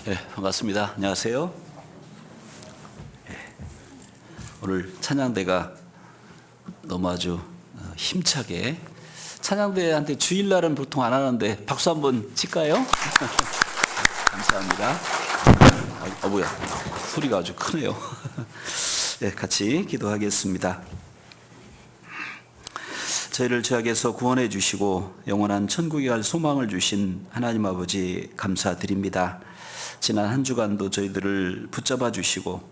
네, 반갑습니다. 안녕하세요. 오늘 찬양대가 너무 아주 힘차게, 찬양대한테 주일날은 보통 안 하는데 박수 한번 칠까요? 감사합니다. 뭐야, 소리가 아주 크네요. 네, 같이 기도하겠습니다. 저희를 죄악에서 구원해 주시고 영원한 천국에 갈 소망을 주신 하나님 아버지 감사드립니다. 지난 한 주간도 저희들을 붙잡아 주시고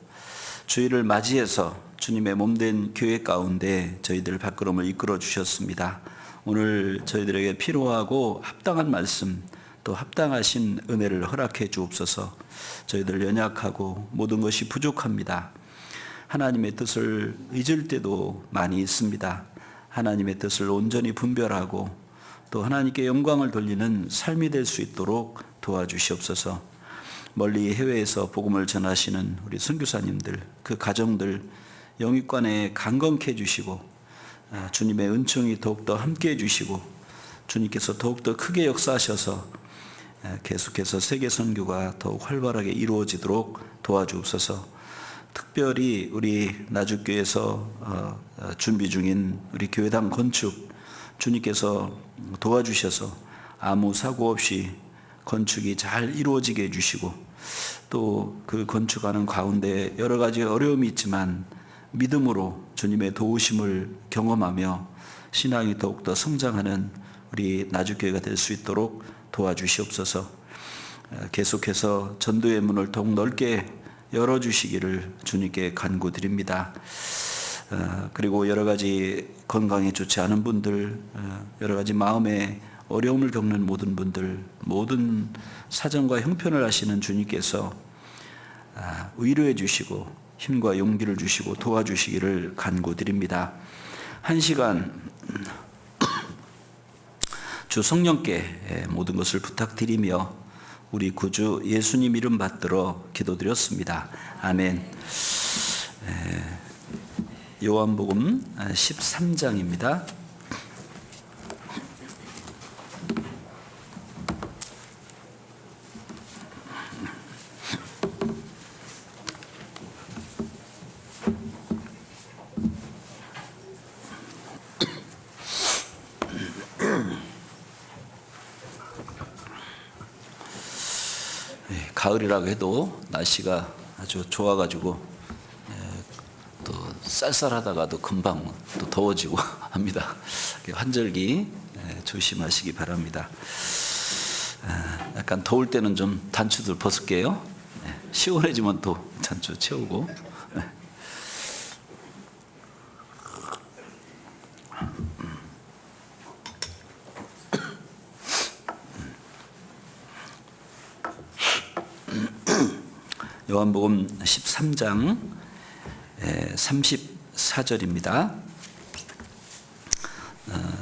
주일을 맞이해서 주님의 몸된 교회 가운데 저희들 발걸음을 이끌어 주셨습니다. 오늘 저희들에게 필요하고 합당한 말씀, 또 합당하신 은혜를 허락해 주옵소서. 저희들 연약하고 모든 것이 부족합니다. 하나님의 뜻을 잊을 때도 많이 있습니다. 하나님의 뜻을 온전히 분별하고 또 하나님께 영광을 돌리는 삶이 될 수 있도록 도와주시옵소서. 멀리 해외에서 복음을 전하시는 우리 선교사님들, 그 가정들 영육간에 강건케 해주시고 주님의 은총이 더욱더 함께 해주시고 주님께서 더욱더 크게 역사하셔서 계속해서 세계 선교가 더욱 활발하게 이루어지도록 도와주옵소서. 특별히 우리 나주교에서 준비 중인 우리 교회당 건축 주님께서 도와주셔서 아무 사고 없이 건축이 잘 이루어지게 해주시고 또 그 건축하는 가운데 여러 가지 어려움이 있지만 믿음으로 주님의 도우심을 경험하며 신앙이 더욱더 성장하는 우리 나주교회가 될 수 있도록 도와주시옵소서. 계속해서 전도의 문을 더욱 넓게 열어주시기를 주님께 간구드립니다. 그리고 여러 가지 건강에 좋지 않은 분들, 여러 가지 마음에 어려움을 겪는 모든 분들, 모든 사정과 형편을 아시는 주님께서 위로해 주시고 힘과 용기를 주시고 도와주시기를 간구드립니다. 한 시간 주 성령께 모든 것을 부탁드리며 우리 구주 예수님 이름 받들어 기도드렸습니다. 아멘. 요한복음 13장입니다. 가을이라고 해도 날씨가 아주 좋아가지고 또 쌀쌀하다가도 금방 또 더워지고 합니다. 환절기 조심하시기 바랍니다. 약간 더울 때는 좀 단추들 벗을게요. 시원해지면 또 단추 채우고. 요한복음 13장 34절입니다.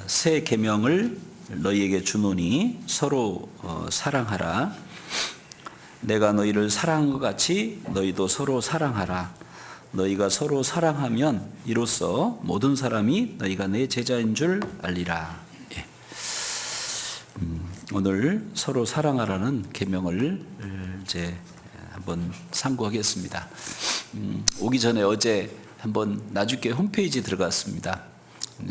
새 계명을 너희에게 주노니 서로 사랑하라. 내가 너희를 사랑한 것 같이 너희도 서로 사랑하라. 너희가 서로 사랑하면 이로써 모든 사람이 너희가 내 제자인 줄 알리라. 오늘 서로 사랑하라는 계명을 이제 한번 상고하겠습니다. 오기 전에 어제 한번 나주교회 홈페이지 들어갔습니다.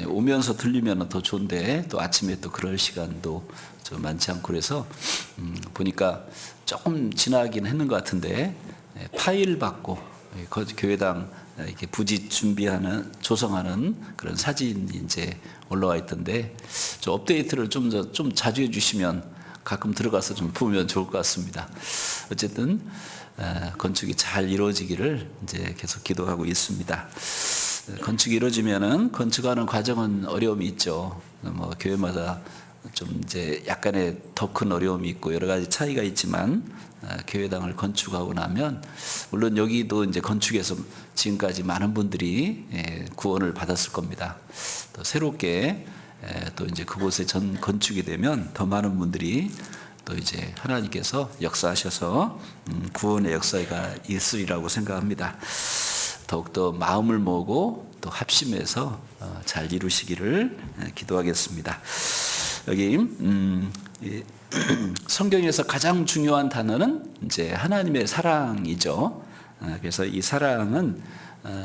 오면서 들리면 더 좋은데 또 아침에 또 그럴 시간도 좀 많지 않고 그래서 보니까 조금 지나긴 했는 것 같은데 파일 받고 교회당 이렇게 부지 준비하는 조성하는 그런 사진이 이제 올라와 있던데 좀 업데이트를 좀 자주 해주시면 가끔 들어가서 좀 보면 좋을 것 같습니다. 어쨌든 건축이 잘 이루어지기를 이제 계속 기도하고 있습니다. 건축이 이루어지면은 건축하는 과정은 어려움이 있죠. 뭐 교회마다 좀 이제 약간의 더 큰 어려움이 있고 여러 가지 차이가 있지만 교회당을 건축하고 나면 물론 여기도 이제 건축에서 지금까지 많은 분들이 구원을 받았을 겁니다. 또 새롭게 또 이제 그곳에 전 건축이 되면 더 많은 분들이 또 이제 하나님께서 역사하셔서 구원의 역사가 있으리라고 생각합니다. 더욱더 마음을 모으고 또 합심해서 잘 이루시기를 기도하겠습니다. 여기 성경에서 가장 중요한 단어는 이제 하나님의 사랑이죠. 그래서 이 사랑은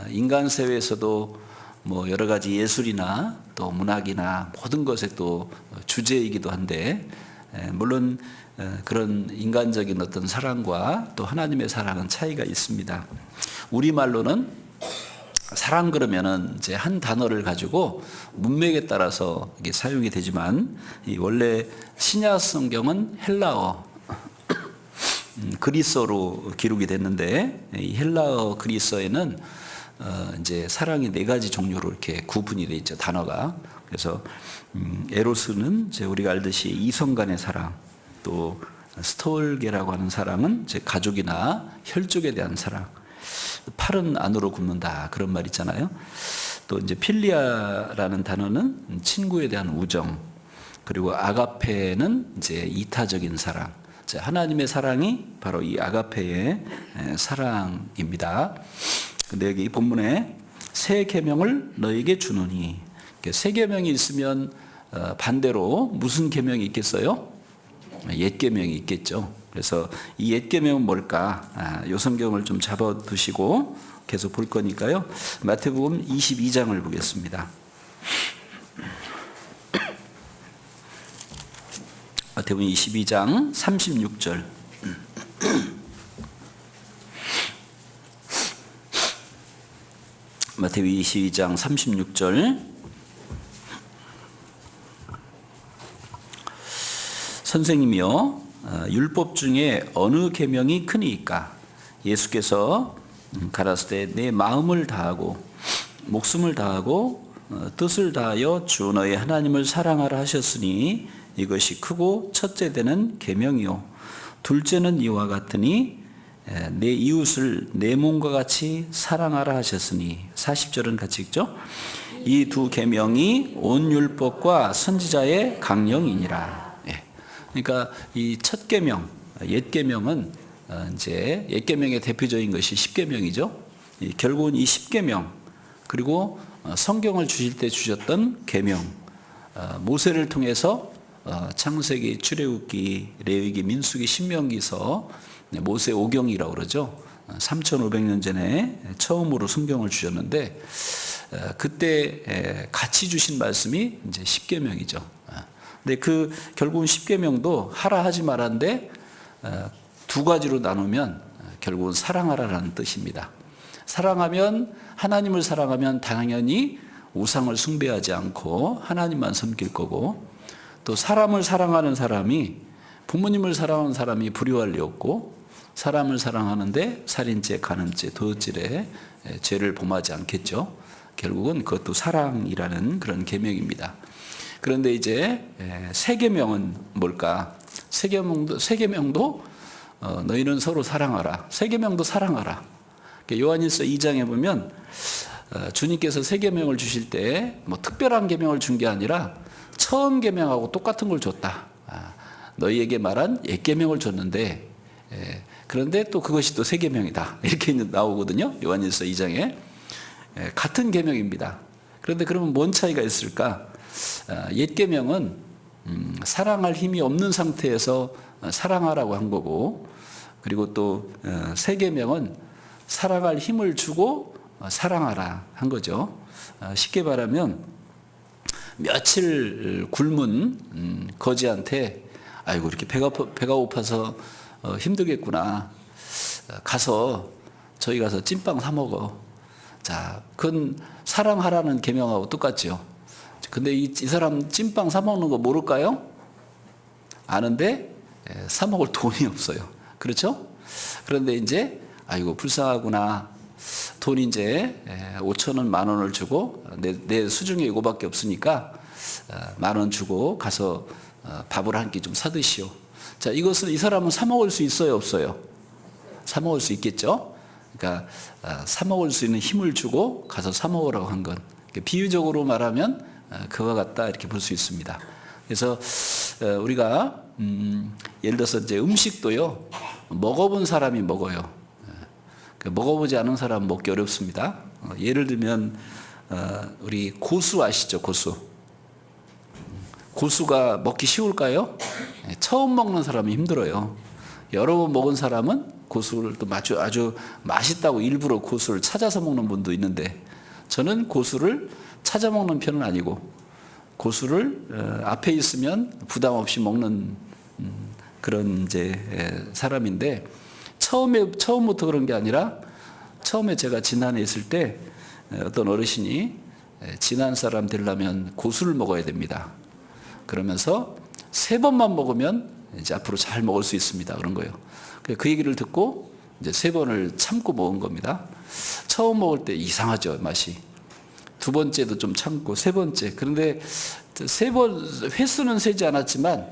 인간 사회에서도 뭐 여러 가지 예술이나 또 문학이나 모든 것의 또 주제이기도 한데, 물론 그런 인간적인 어떤 사랑과 또 하나님의 사랑은 차이가 있습니다. 우리말로는 사랑 그러면은 이제 한 단어를 가지고 문맥에 따라서 이게 사용이 되지만, 이 원래 신약 성경은 헬라어 그리스어로 기록이 됐는데, 이 헬라어 그리스어에는 이제 사랑이 네 가지 종류로 이렇게 구분이 돼 있죠, 단어가. 그래서 에로스는 이제 우리가 알듯이 이성 간의 사랑, 또 스톨게라고 하는 사랑은 이제 가족이나 혈족에 대한 사랑, 팔은 안으로 굽는다 그런 말 있잖아요. 또 이제 필리아라는 단어는 친구에 대한 우정, 그리고 아가페는 이제 이타적인 사랑. 하나님의 사랑이 바로 이 아가페의 사랑입니다. 근데 여기 본문에 새 계명을 너에게 주노니, 새 계명이 있으면 반대로 무슨 계명이 있겠어요? 옛 계명이 있겠죠. 그래서 이 옛 계명은 뭘까? 요 성경을 좀 잡아두시고 계속 볼 거니까요. 마태복음 22장을 보겠습니다. 마태복음 22장 36절. 마태복음 22장 36절. 선생님이요, 율법 중에 어느 계명이 크니까? 예수께서 가라사대 내 마음을 다하고 목숨을 다하고 뜻을 다하여 주 너의 하나님을 사랑하라 하셨으니 이것이 크고 첫째 되는 계명이요, 둘째는 이와 같으니 내 이웃을 내 몸과 같이 사랑하라 하셨으니. 40절은 같이 읽죠. 이 두 계명이 온 율법과 선지자의 강령이니라. 그러니까 이 첫 계명, 옛 계명은 이제 옛 계명의 대표적인 것이 십계명이죠. 결국은 이 십계명, 그리고 성경을 주실 때 주셨던 계명, 모세를 통해서 창세기, 출애굽기, 레위기, 민수기, 신명기서 모세 오경이라고 그러죠. 3,500년 전에 처음으로 성경을 주셨는데, 그때 같이 주신 말씀이 이제 십계명이죠. 근데 그 결국은 십계명도 하라 하지 말라인데 두 가지로 나누면 결국은 사랑하라라는 뜻입니다. 사랑하면, 하나님을 사랑하면 당연히 우상을 숭배하지 않고 하나님만 섬길 거고, 또 사람을 사랑하는 사람이, 부모님을 사랑하는 사람이 불효할 리 없고, 사람을 사랑하는데 살인죄, 간음죄, 도둑질에 죄를 범하지 않겠죠. 결국은 그것도 사랑이라는 그런 계명입니다. 그런데 이제 새 계명은 뭘까? 새 계명도 너희는 서로 사랑하라. 새 계명도 사랑하라. 요한일서 2장에 보면 주님께서 새 계명을 주실 때 뭐 특별한 계명을 준 게 아니라 처음 계명하고 똑같은 걸 줬다. 너희에게 말한 옛 계명을 줬는데, 그런데 또 그것이 또 새 계명이다. 이렇게 나오거든요. 요한일서 2장에. 같은 계명입니다. 그런데 그러면 뭔 차이가 있을까? 옛 계명은 사랑할 힘이 없는 상태에서 사랑하라고 한 거고, 그리고 또 새 계명은 사랑할 힘을 주고 사랑하라 한 거죠. 쉽게 말하면 며칠 굶은 거지한테 아이고 이렇게 배가 고파서 힘들겠구나, 가서 저희 가서 찐빵 사 먹어. 자, 그건 사랑하라는 계명하고 똑같죠. 근데 이 사람 찐빵 사 먹는 거 모를까요? 아는데 사 먹을 돈이 없어요. 그렇죠? 그런데 이제 아이고 불쌍하구나, 돈 이제 5,000원, 10,000원을 주고 내 수중에 이거밖에 없으니까 10,000원 주고 가서 밥을 한 끼 좀 사드시오. 자, 이것은 이 사람은 사 먹을 수 있어요, 없어요? 사 먹을 수 있겠죠? 그러니까 사 먹을 수 있는 힘을 주고 가서 사 먹으라고 한 건, 비유적으로 말하면 그와 같다 이렇게 볼 수 있습니다. 그래서 우리가 예를 들어서 이제 음식도요, 먹어본 사람이 먹어요. 먹어보지 않은 사람은 먹기 어렵습니다. 예를 들면 우리 고수 아시죠? 고수. 고수가 먹기 쉬울까요? 처음 먹는 사람이 힘들어요. 여러 번 먹은 사람은 고수를 또 아주 맛있다고 일부러 고수를 찾아서 먹는 분도 있는데, 저는 고수를 찾아 먹는 편은 아니고 고수를 앞에 있으면 부담 없이 먹는 그런 이제 사람인데, 처음부터 그런 게 아니라, 처음에 제가 진안에 있을 때 어떤 어르신이 진안 사람 되려면 고수를 먹어야 됩니다. 그러면서 3번만 먹으면 이제 앞으로 잘 먹을 수 있습니다. 그런 거예요. 그 얘기를 듣고 이제 3번을 참고 먹은 겁니다. 처음 먹을 때 이상하죠, 맛이. 2번째도 좀 참고 3번째. 그런데 3번 횟수는 세지 않았지만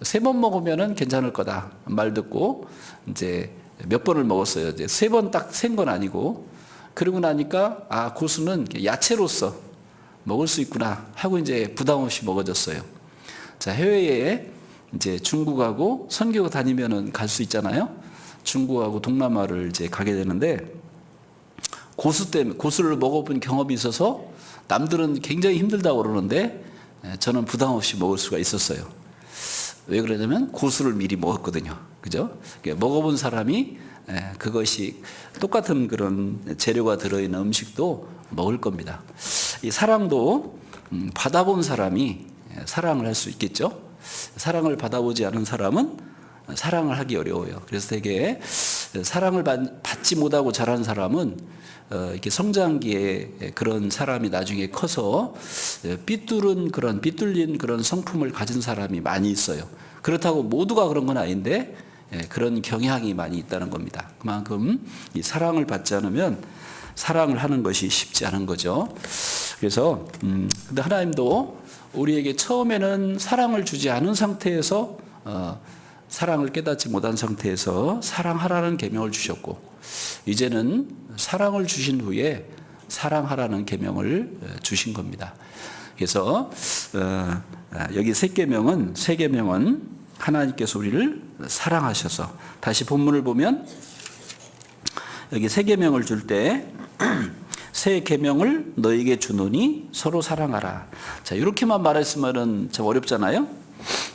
3번 먹으면은 괜찮을 거다 말 듣고 이제 몇 번을 먹었어요. 이제 3번 딱 센 건 아니고, 그러고 나니까 고수는 야채로서 먹을 수 있구나 하고 이제 부담 없이 먹어졌어요. 자, 해외에 이제 중국하고 선교 다니면은 갈 수 있잖아요. 중국하고 동남아를 이제 가게 되는데, 고수를 먹어본 경험이 있어서 남들은 굉장히 힘들다고 그러는데 저는 부담 없이 먹을 수가 있었어요. 왜 그러냐면 고수를 미리 먹었거든요. 그죠? 먹어본 사람이 그것이 똑같은 그런 재료가 들어있는 음식도 먹을 겁니다. 이 사랑도 받아본 사람이 사랑을 할 수 있겠죠? 사랑을 받아보지 않은 사람은 사랑을 하기 어려워요. 그래서 되게 사랑을 받지 못하고 자란 사람은 이렇게 성장기에 그런 사람이 나중에 커서 삐뚤린 그런 성품을 가진 사람이 많이 있어요. 그렇다고 모두가 그런 건 아닌데 그런 경향이 많이 있다는 겁니다. 그만큼 이 사랑을 받지 않으면 사랑을 하는 것이 쉽지 않은 거죠. 그래서 근데 하나님도 우리에게 처음에는 사랑을 주지 않은 상태에서 사랑을 깨닫지 못한 상태에서 사랑하라는 계명을 주셨고, 이제는 사랑을 주신 후에 사랑하라는 계명을 주신 겁니다. 그래서 여기 세 계명은 하나님께서 우리를 사랑하셔서, 다시 본문을 보면 여기 세 계명을 줄 때 새 계명을 너에게 주노니 서로 사랑하라. 자, 이렇게만 말했으면은 참 어렵잖아요.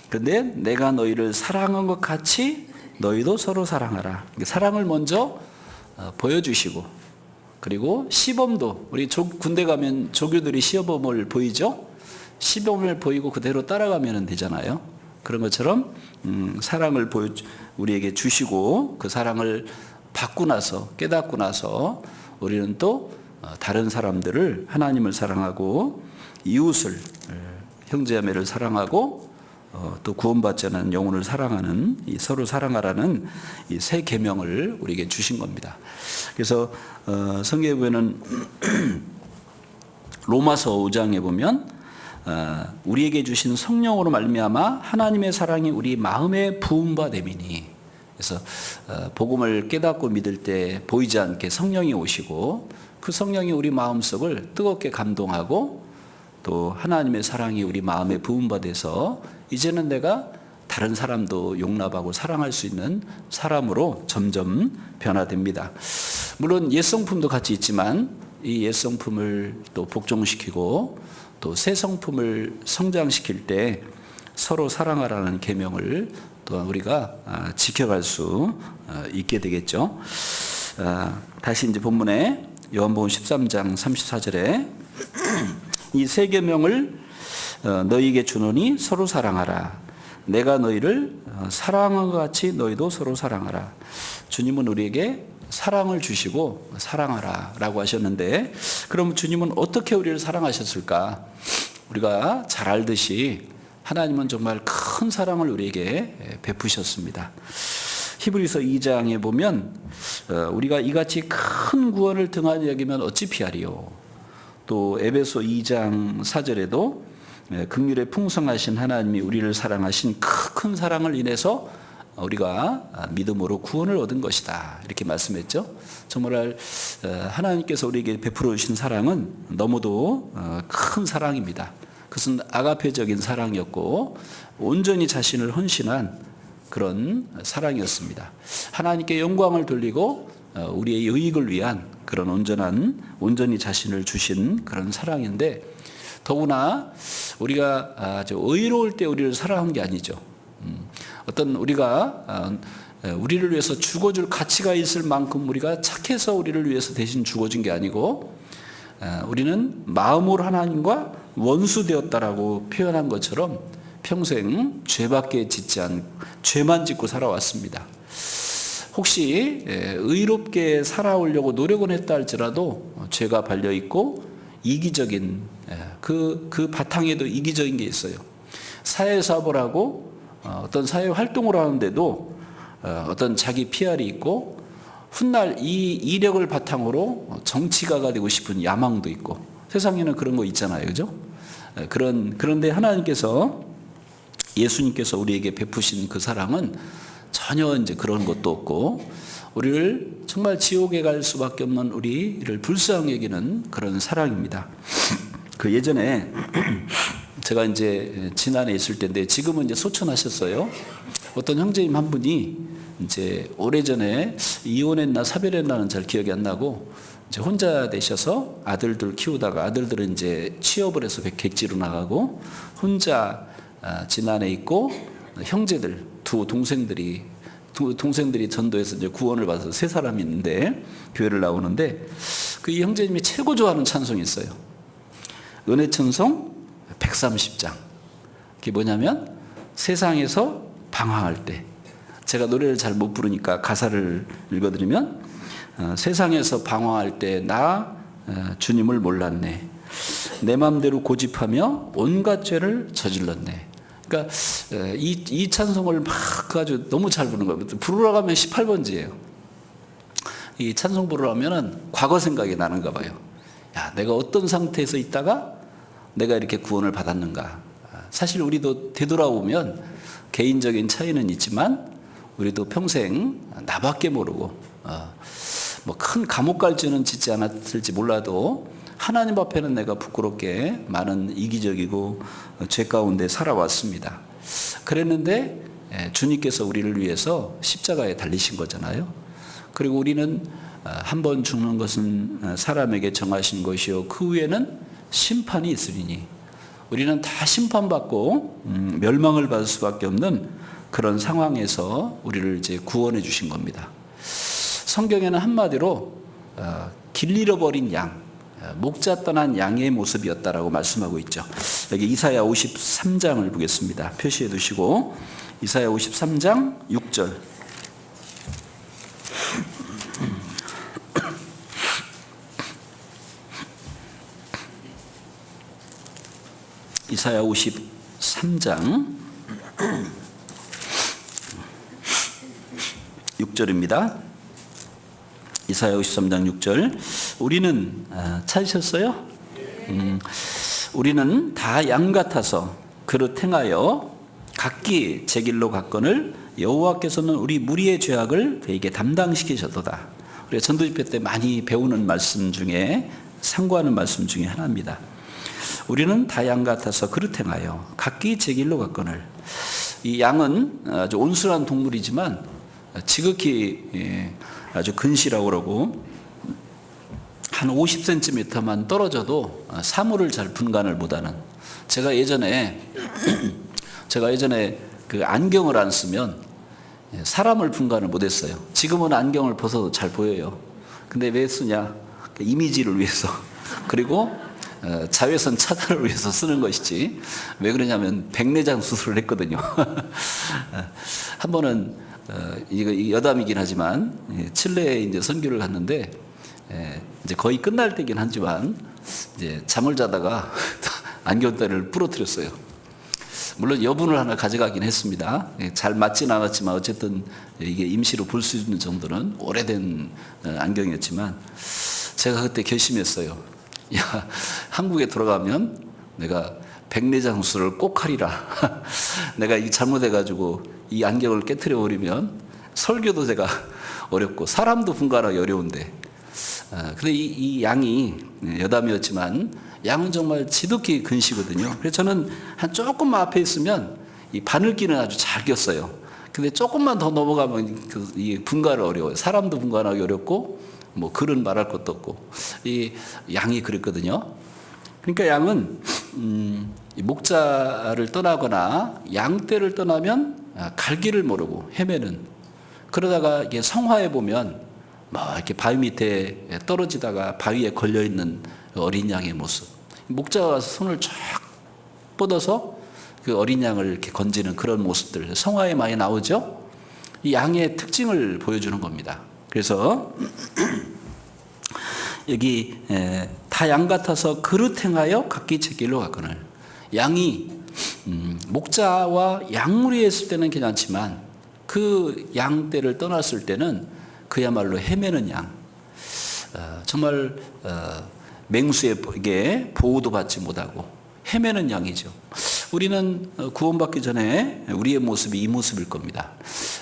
그런데 내가 너희를 사랑한 것 같이 너희도 서로 사랑하라. 사랑을 먼저 보여주시고, 그리고 시범도, 우리 군대 가면 조교들이 시범을 보이죠. 시범을 보이고 그대로 따라가면 되잖아요. 그런 것처럼 사랑을 우리에게 주시고, 그 사랑을 받고 나서, 깨닫고 나서 우리는 또 다른 사람들을, 하나님을 사랑하고 이웃을, 형제자매를 사랑하고 또 구원받지 않은 영혼을 사랑하는, 이 서로 사랑하라는 이 새 계명을 우리에게 주신 겁니다. 그래서 성경에 보면 로마서 5장에 보면 우리에게 주신 성령으로 말미암아 하나님의 사랑이 우리 마음에 부음바 됨이니, 그래서 복음을 깨닫고 믿을 때 보이지 않게 성령이 오시고, 그 성령이 우리 마음속을 뜨겁게 감동하고, 또 하나님의 사랑이 우리 마음에 부음받아서 이제는 내가 다른 사람도 용납하고 사랑할 수 있는 사람으로 점점 변화됩니다. 물론 옛 성품도 같이 있지만 이 옛 성품을 또 복종시키고 또 새 성품을 성장시킬 때 서로 사랑하라는 계명을 또한 우리가 지켜갈 수 있게 되겠죠. 다시 이제 본문에 요한복음 13장 34절에 이 새 계명을 너희에게 주노니 서로 사랑하라. 내가 너희를 사랑한 것 같이 너희도 서로 사랑하라. 주님은 우리에게 사랑을 주시고 사랑하라 라고 하셨는데, 그럼 주님은 어떻게 우리를 사랑하셨을까? 우리가 잘 알듯이 하나님은 정말 큰 사랑을 우리에게 베푸셨습니다. 히브리서 2장에 보면 우리가 이같이 큰 구원을 등한히 여기면 어찌 피하리요. 또 에베소 2장 4절에도 긍휼에 풍성하신 하나님이 우리를 사랑하신 큰 사랑을 인해서 우리가 믿음으로 구원을 얻은 것이다, 이렇게 말씀했죠. 정말 하나님께서 우리에게 베풀어 주신 사랑은 너무도 큰 사랑입니다. 그것은 아가페적인 사랑이었고 온전히 자신을 헌신한 그런 사랑이었습니다. 하나님께 영광을 돌리고 우리의 유익을 위한 그런 온전히 자신을 주신 그런 사랑인데, 더구나 우리가 아주 의로울 때 우리를 사랑한 게 아니죠. 어떤 우리가 우리를 위해서 죽어줄 가치가 있을 만큼 우리가 착해서 우리를 위해서 대신 죽어준 게 아니고 우리는 마음으로 하나님과 원수되었다라고 표현한 것처럼 평생 죄밖에 짓지 않고 죄만 짓고 살아왔습니다. 혹시 의롭게 살아오려고 노력은 했다 할지라도 죄가 발려있고 이기적인 그 바탕에도 이기적인 게 있어요. 사회사업을 하고 어떤 사회 활동을 하는데도 어떤 자기 PR이 있고 훗날 이 이력을 바탕으로 정치가가 되고 싶은 야망도 있고 세상에는 그런 거 있잖아요. 그죠? 그런데 하나님께서 예수님께서 우리에게 베푸신 그 사랑은 전혀 이제 그런 것도 없고 우리를 정말 지옥에 갈 수밖에 없는 우리를 불쌍히 여기는 그런 사랑입니다. 그 예전에 제가 이제 진안에 있을 때인데 지금은 이제 소천하셨어요. 어떤 형제님 한 분이 이제 오래전에 이혼했나 사별했나는 잘 기억이 안 나고 이제 혼자 되셔서 아들들 키우다가 아들들은 이제 취업을 해서 객지로 나가고 혼자 진안에 있고 형제들 두 동생들이 전도해서 이제 구원을 받아서 세 사람이 있는데 교회를 나오는데 그 이 형제님이 최고 좋아하는 찬송이 있어요. 은혜천송 130장. 그게 뭐냐면 세상에서 방황할 때 제가 노래를 잘 못 부르니까 가사를 읽어드리면 세상에서 방황할 때 나 주님을 몰랐네. 내 맘대로 고집하며 온갖 죄를 저질렀네. 그러니까 이 찬송을 막 아주 너무 잘 부르는 거예요. 부르러 가면 18번지예요. 이 찬송 부르러 가면은 과거 생각이 나는가 봐요. 야, 내가 어떤 상태에서 있다가 내가 이렇게 구원을 받았는가. 사실 우리도 되돌아보면 개인적인 차이는 있지만 우리도 평생 나밖에 모르고 뭐 큰 감옥 갈 죄는 짓지 않았을지 몰라도 하나님 앞에는 내가 부끄럽게 많은 이기적이고 죄 가운데 살아왔습니다. 그랬는데 주님께서 우리를 위해서 십자가에 달리신 거잖아요. 그리고 우리는 한 번 죽는 것은 사람에게 정하신 것이요 그 후에는 심판이 있으리니 우리는 다 심판받고 멸망을 받을 수밖에 없는 그런 상황에서 우리를 이제 구원해 주신 겁니다. 성경에는 한마디로 길 잃어버린 양, 목자 떠난 양의 모습이었다라고 말씀하고 있죠. 여기 이사야 53장을 보겠습니다. 표시해 두시고 이사야 53장 6절. 이사야 53장 6절입니다. 이사야 53장 6절. 우리는 찾으셨어요? 우리는 다 양 같아서 그릇 행하여 각기 제 길로 갔거늘 여호와께서는 우리 무리의 죄악을 그에게 담당시키셨도다. 우리가 전도집회 때 많이 배우는 말씀 중에 상고하는 말씀 중에 하나입니다. 우리는 다 양 같아서 그릇 행하여 각기 제 길로 갔거늘. 이 양은 아주 온순한 동물이지만 지극히 아주 근시라고 그러고 한 50cm만 떨어져도 사물을 잘 분간을 못하는. 제가 예전에 그 안경을 안 쓰면 사람을 분간을 못했어요. 지금은 안경을 벗어도 잘 보여요. 근데 왜 쓰냐? 이미지를 위해서. 그리고 자외선 차단을 위해서 쓰는 것이지. 왜 그러냐면 백내장 수술을 했거든요. 한 번은 이거 여담이긴 하지만 칠레에 이제 선교를 갔는데 이제 거의 끝날 때긴 하지만 이제 잠을 자다가 안경테를 부러뜨렸어요. 물론 여분을 하나 가져가긴 했습니다. 잘 맞진 않았지만 어쨌든 이게 임시로 볼 수 있는 정도는 오래된 안경이었지만 제가 그때 결심했어요. 야, 한국에 돌아가면 내가 백내장 수술을 꼭 하리라. 내가 이 잘못해가지고 이 안경을 깨트려 버리면 설교도 제가 어렵고 사람도 분간하기 어려운데. 근데 이 양이 여담이었지만 양은 정말 지독히 근시거든요. 그래서 저는 한 조금만 앞에 있으면 이 바늘기는 아주 잘 꼈어요. 근데 조금만 더 넘어가면 이 분간을 어려워요. 사람도 분간하기 어렵고 뭐 글은 말할 것도 없고 이 양이 그랬거든요. 그러니까 양은 이 목자를 떠나거나 양떼를 떠나면 갈 길을 모르고 헤매는, 그러다가 이게 성화에 보면 막 이렇게 바위 밑에 떨어지다가 바위에 걸려 있는 어린 양의 모습. 목자가 손을 쫙 뻗어서 그 어린 양을 이렇게 건지는 그런 모습들, 성화에 많이 나오죠. 이 양의 특징을 보여주는 겁니다. 그래서 여기 다 양 같아서 그릇 행하여 각기 제 길로 갔거늘. 양이 목자와 양무리에 있을 때는 괜찮지만 그 양떼를 떠났을 때는 그야말로 헤매는 양, 정말 맹수에게 보호도 받지 못하고 헤매는 양이죠. 우리는 구원받기 전에 우리의 모습이 이 모습일 겁니다.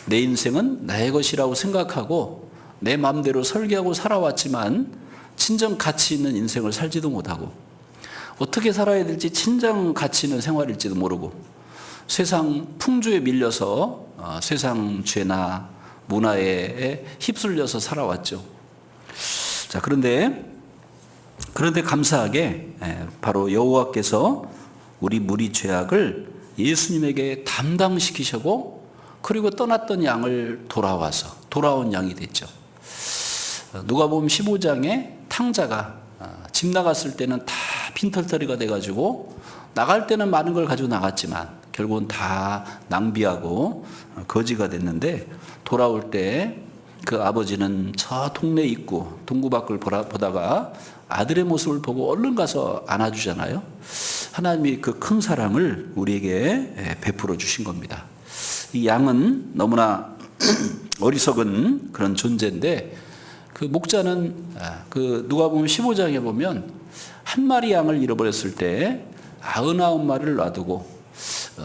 내 인생은 나의 것이라고 생각하고 내 마음대로 설계하고 살아왔지만 진정 가치 있는 인생을 살지도 못하고, 어떻게 살아야 될지 진정 가치 있는 생활일지도 모르고 세상 풍조에 밀려서 세상 죄나 문화에 휩쓸려서 살아왔죠. 자, 그런데 감사하게 바로 여호와께서 우리 무리 죄악을 예수님에게 담당시키시고, 그리고 떠났던 양을 돌아온 양이 됐죠. 누가복음 15장에 탕자가 집 나갔을 때는 다 빈털터리가 돼가지고, 나갈 때는 많은 걸 가지고 나갔지만 결국은 다 낭비하고 거지가 됐는데, 돌아올 때 그 아버지는 저 동네 입구 동구 밖을 보다가 아들의 모습을 보고 얼른 가서 안아주잖아요. 하나님이 그 큰 사랑을 우리에게 베풀어 주신 겁니다. 이 양은 너무나 어리석은 그런 존재인데, 그 목자는 그 누가복음 15장에 보면 한 마리 양을 잃어버렸을 때 99마리를 놔두고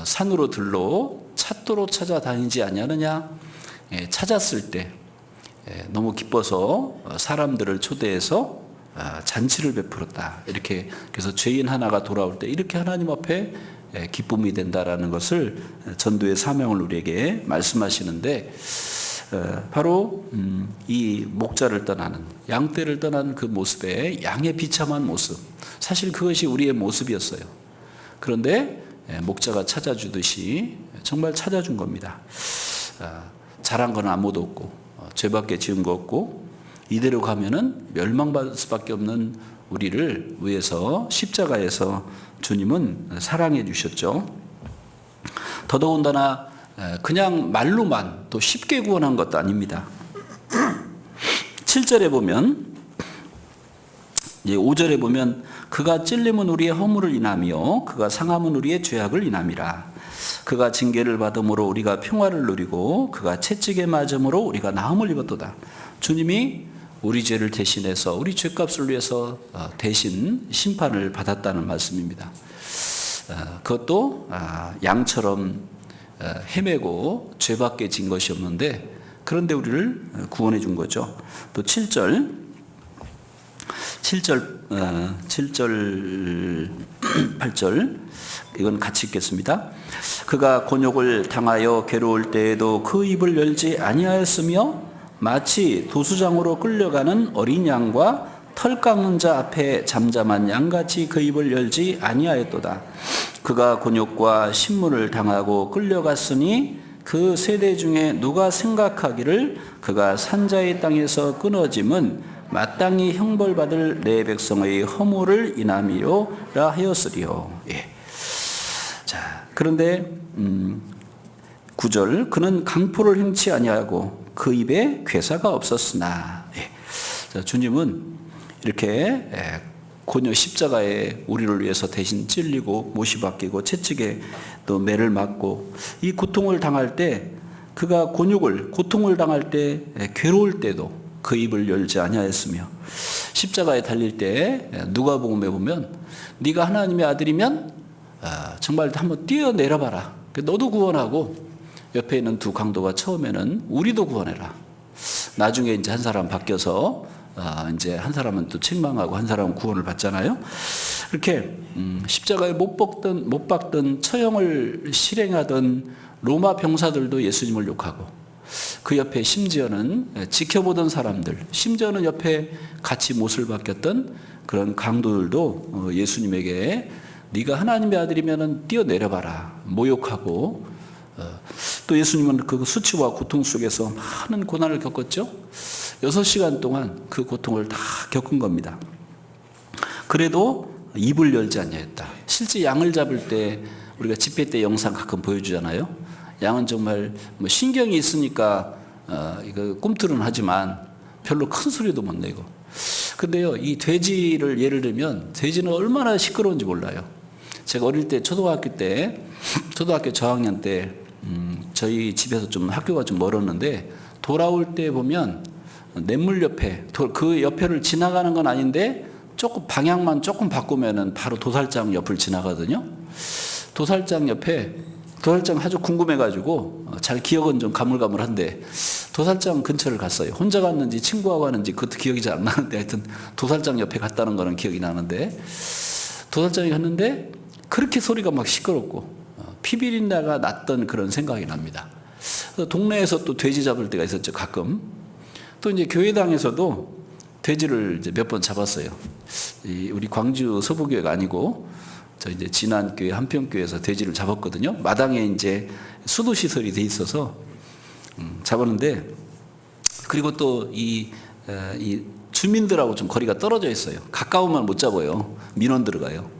산으로 들러 찾도록 찾아다니지 아니하느냐. 찾았을 때 너무 기뻐서 사람들을 초대해서 잔치를 베풀었다. 이렇게, 그래서 죄인 하나가 돌아올 때 이렇게 하나님 앞에 기쁨이 된다라는 것을 전도의 사명을 우리에게 말씀하시는데, 바로 이 목자를 떠나는, 양떼를 떠나는 그 모습에 양의 비참한 모습, 사실 그것이 우리의 모습이었어요. 그런데 목자가 찾아주듯이 정말 찾아준 겁니다. 잘한 건 아무도 없고 죄밖에 지은 거 없고, 이대로 가면은 멸망받을 수밖에 없는 우리를 위해서 십자가에서 주님은 사랑해 주셨죠. 더더군다나 그냥 말로만 또 쉽게 구원한 것도 아닙니다. 7절에 보면, 이제 5절에 보면, 그가 찔림은 우리의 허물을 인하며 그가 상함은 우리의 죄악을 인함이라. 그가 징계를 받음으로 우리가 평화를 누리고 그가 채찍에 맞음으로 우리가 나음을 입었도다. 주님이 우리 죄를 대신해서 우리 죄값을 위해서 대신 심판을 받았다는 말씀입니다. 그것도 양처럼 헤매고 죄밖에 진 것이 없는데, 그런데 우리를 구원해 준 거죠. 또 7절 8절 이건 같이 읽겠습니다. 그가 곤욕을 당하여 괴로울 때에도 그 입을 열지 아니하였으며 마치 도수장으로 끌려가는 어린 양과 털 깎는 자 앞에 잠잠한 양같이 그 입을 열지 아니하였도다. 그가 곤욕과 신문을 당하고 끌려갔으니 그 세대 중에 누가 생각하기를 그가 산자의 땅에서 끊어짐은 마땅히 형벌받을 내 백성의 허물을 인함이로라 하였으리요. 예. 자, 그런데 9절 그는 강포를 행치 아니하고 그 입에 괴사가 없었으나. 예. 자, 주님은 이렇게 곤욕 십자가에 우리를 위해서 대신 찔리고 못이 박히고 채찍에 또 매를 맞고 이 고통을 당할 때, 그가 고통을 당할 때 괴로울 때도 그 입을 열지 아니하였으며, 십자가에 달릴 때 누가복음에 보면 네가 하나님의 아들이면 정말 한번 뛰어내려봐라. 너도 구원하고 옆에 있는 두 강도가 처음에는 우리도 구원해라. 나중에 이제 한 사람 바뀌어서 이제 한 사람은 또 책망하고 한 사람은 구원을 받잖아요. 이렇게 십자가에 못 박던 처형을 실행하던 로마 병사들도 예수님을 욕하고, 그 옆에 심지어는 지켜보던 사람들, 심지어는 옆에 같이 못을 박혔던 그런 강도들도 예수님에게 네가 하나님의 아들이면은 뛰어내려봐라. 모욕하고 또 예수님은 그 수치와 고통 속에서 많은 고난을 겪었죠. 6시간 동안 그 고통을 다 겪은 겁니다. 그래도 입을 열지 아니하였다. 실제 양을 잡을 때 우리가 집회 때 영상 가끔 보여주잖아요. 양은 정말 뭐 신경이 있으니까 이거 꿈틀은 하지만 별로 큰 소리도 못 내고. 근데요, 이 돼지를 예를 들면 돼지는 얼마나 시끄러운지 몰라요. 제가 어릴 때 초등학교 저학년 때 저희 집에서 좀 학교가 좀 멀었는데 돌아올 때 보면 냇물 옆에 그 옆에를 지나가는 건 아닌데 조금 방향만 조금 바꾸면은 바로 도살장 옆을 지나가거든요. 도살장 아주 궁금해가지고 잘 기억은 좀 가물가물한데 도살장 근처를 갔어요. 혼자 갔는지 친구하고 갔는지 그것도 기억이 잘 안 나는데 하여튼 도살장 옆에 갔다는 거는 기억이 나는데 도살장에 갔는데 그렇게 소리가 막 시끄럽고 피비린내가 났던 그런 생각이 납니다. 동네에서 또 돼지 잡을 때가 있었죠, 가끔. 또 이제 교회당에서도 돼지를 이제 몇 번 잡았어요. 우리 광주 서부교회가 아니고 저 이제 진안교회 한평교회에서 돼지를 잡았거든요. 마당에 이제 수도 시설이 돼 있어서 잡았는데 그리고 또 이 주민들하고 좀 거리가 떨어져 있어요. 가까우면 못 잡아요. 민원 들어가요.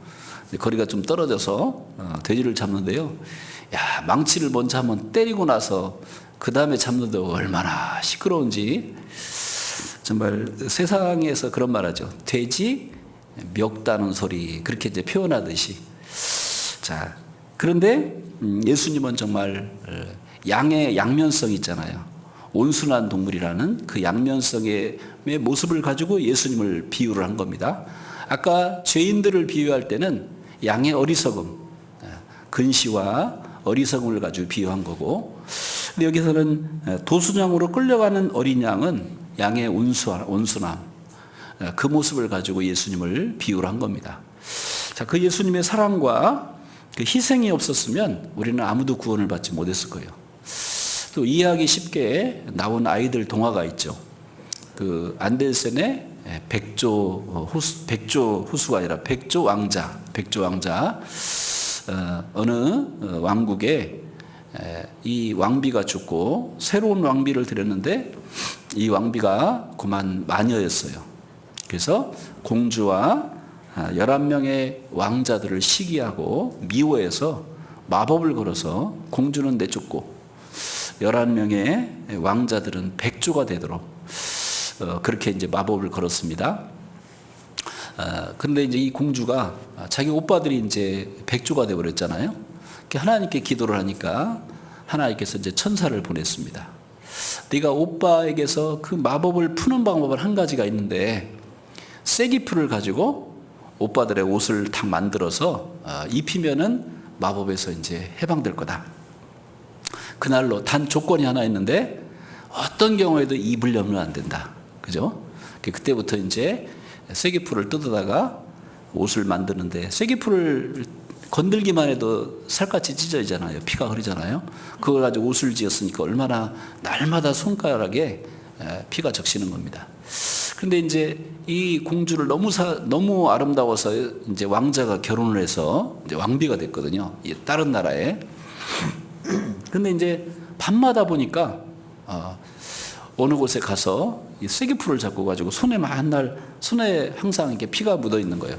거리가 좀 떨어져서 돼지를 잡는데요. 야, 망치를 먼저 한번 때리고 나서 그 다음에 잡는데 얼마나 시끄러운지. 정말 세상에서 그런 말 하죠. 돼지 멱다는 소리, 그렇게 이제 표현하듯이. 자, 그런데 예수님은 정말 양의 양면성이 있잖아요. 온순한 동물이라는 그 양면성의 모습을 가지고 예수님을 비유를 한 겁니다. 아까 죄인들을 비유할 때는 양의 어리석음, 근시와 어리석음을 가지고 비유한 거고, 근데 여기서는 도수장으로 끌려가는 어린 양은 양의 온순함, 그 모습을 가지고 예수님을 비유를 한 겁니다. 자, 그 예수님의 사랑과 그 희생이 없었으면 우리는 아무도 구원을 받지 못했을 거예요. 또 이해하기 쉽게 나온 아이들 동화가 있죠. 그 안델센의 백조 후수가 아니라 백조 왕자. 어느 왕국에 이 왕비가 죽고 새로운 왕비를 들였는데 이 왕비가 그만 마녀였어요. 그래서 공주와 11명의 왕자들을 시기하고 미워해서 마법을 걸어서 공주는 내쫓고 11명의 왕자들은 백조가 되도록 그렇게 이제 마법을 걸었습니다. 그런데 이제 이 공주가 자기 오빠들이 이제 백조가 되어버렸잖아요. 하나님께 기도를 하니까 하나님께서 이제 천사를 보냈습니다. 네가 오빠에게서 그 마법을 푸는 방법은 한 가지가 있는데 쐐기풀을 가지고 오빠들의 옷을 딱 만들어서 입히면은 마법에서 이제 해방될 거다. 그날로 단 조건이 하나 있는데 어떤 경우에도 입을 열면 안 된다. 그죠? 그때부터 이제 쐐기풀을 뜯어다가 옷을 만드는데 쐐기풀을 건들기만 해도 살갗이 찢어지잖아요. 피가 흐르잖아요. 그걸 가지고 옷을 지었으니까 얼마나 날마다 손가락에 피가 적시는 겁니다. 근데 이제 이 공주를 너무 아름다워서 이제 왕자가 결혼을 해서 이제 왕비가 됐거든요. 다른 나라에. 근데 이제 밤마다 보니까 어느 곳에 가서 이 쐐기풀을 잡고 가지고 손에 항상 이렇게 피가 묻어 있는 거예요.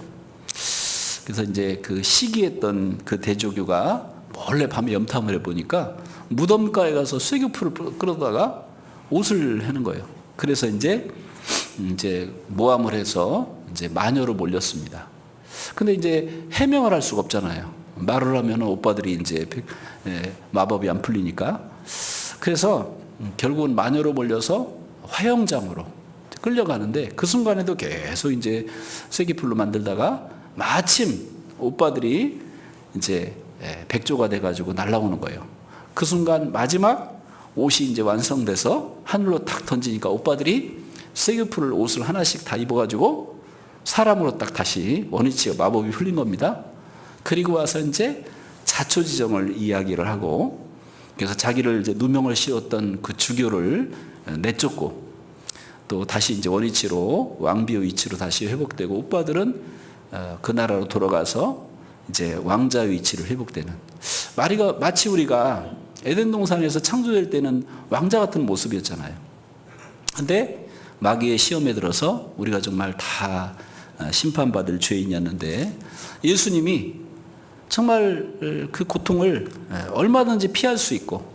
그래서 이제 그 시기했던 그 대조교가 몰래 밤에 염탐을 해보니까 무덤가에 가서 쐐기풀을 끌어다가 옷을 하는 거예요. 그래서 이제 모함을 해서 이제 마녀로 몰렸습니다. 근데 이제 해명을 할 수가 없잖아요. 말을 하면 오빠들이 이제 마법이 안 풀리니까. 그래서 결국은 마녀로 몰려서 화영장으로 끌려가는데 그 순간에도 계속 이제 쐐기풀로 만들다가 마침 오빠들이 이제 백조가 돼가지고 날아오는 거예요. 그 순간 마지막 옷이 이제 완성돼서 하늘로 탁 던지니까 오빠들이 쐐기풀을 옷을 하나씩 다 입어가지고 사람으로 딱 다시 원위치가 마법이 풀린 겁니다. 그리고 와서 이제 자초지정을 이야기를 하고 그래서 자기를 이제 누명을 씌웠던 그 주교를 내쫓고 또 다시 이제 원위치로 왕비의 위치로 다시 회복되고 오빠들은 그 나라로 돌아가서 이제 왕자 위치를 회복되는, 마치 우리가 에덴 동산에서 창조될 때는 왕자 같은 모습이었잖아요. 근데 마귀의 시험에 들어서 우리가 정말 다 심판받을 죄인이었는데, 예수님이 정말 그 고통을 얼마든지 피할 수 있고,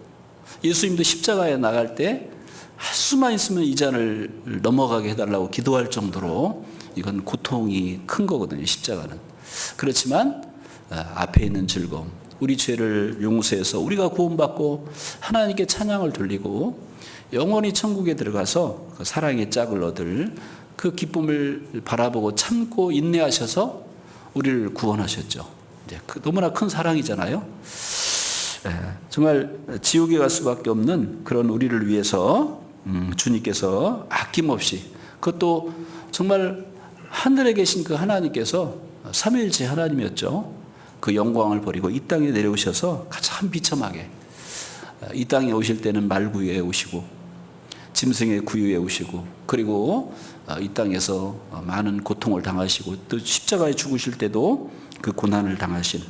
예수님도 십자가에 나갈 때 할 수만 있으면 이 잔을 넘어가게 해달라고 기도할 정도로 이건 고통이 큰 거거든요, 십자가는. 그렇지만 앞에 있는 즐거움, 우리 죄를 용서해서 우리가 구원받고 하나님께 찬양을 돌리고 영원히 천국에 들어가서 그 사랑의 짝을 얻을 그 기쁨을 바라보고 참고 인내하셔서 우리를 구원하셨죠. 너무나 큰 사랑이잖아요. 정말 지옥에 갈 수밖에 없는 그런 우리를 위해서 주님께서 아낌없이, 그것도 정말 하늘에 계신 그 하나님께서 삼위일체 하나님이었죠. 그 영광을 버리고 이 땅에 내려오셔서 가장 비참하게, 이 땅에 오실 때는 말구유에 오시고 짐승의 구유에 오시고, 그리고 이 땅에서 많은 고통을 당하시고 또 십자가에 죽으실 때도 그 고난을 당하신,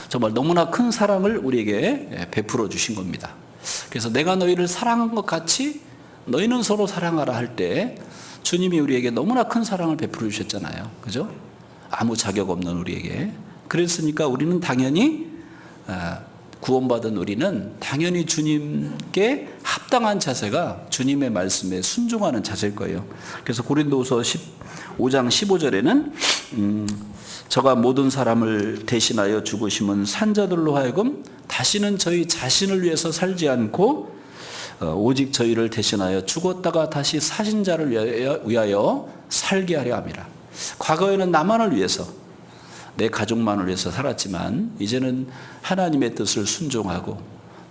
정말 너무나 큰 사랑을 우리에게 베풀어 주신 겁니다. 그래서 내가 너희를 사랑한 것 같이 너희는 서로 사랑하라 할 때 주님이 우리에게 너무나 큰 사랑을 베풀어 주셨잖아요. 그죠? 아무 자격 없는 우리에게. 그랬으니까 우리는 당연히, 구원받은 우리는 당연히 주님께 합당한 자세가 주님의 말씀에 순종하는 자세일 거예요. 그래서 고린도후서 15장 15절에는 저가 모든 사람을 대신하여 죽으심은 산자들로 하여금 다시는 저희 자신을 위해서 살지 않고 오직 저희를 대신하여 죽었다가 다시 사신 자를 위하여 살게 하려 함이라. 과거에는 나만을 위해서, 내 가족만을 위해서 살았지만 이제는 하나님의 뜻을 순종하고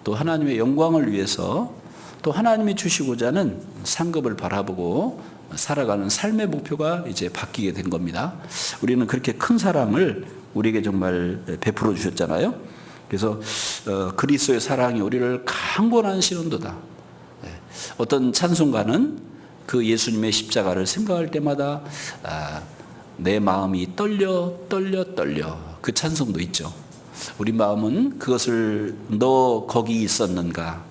또 하나님의 영광을 위해서 또 하나님이 주시고자 하는 상급을 바라보고 살아가는 삶의 목표가 이제 바뀌게 된 겁니다. 우리는 그렇게 큰 사랑을 우리에게 정말 베풀어 주셨잖아요. 그래서 그리스도의 사랑이 우리를 강권하시는도다. 어떤 찬송가는 그 예수님의 십자가를 생각할 때마다 내 마음이 떨려 그 찬송도 있죠. 우리 마음은 그것을 너 거기 있었는가,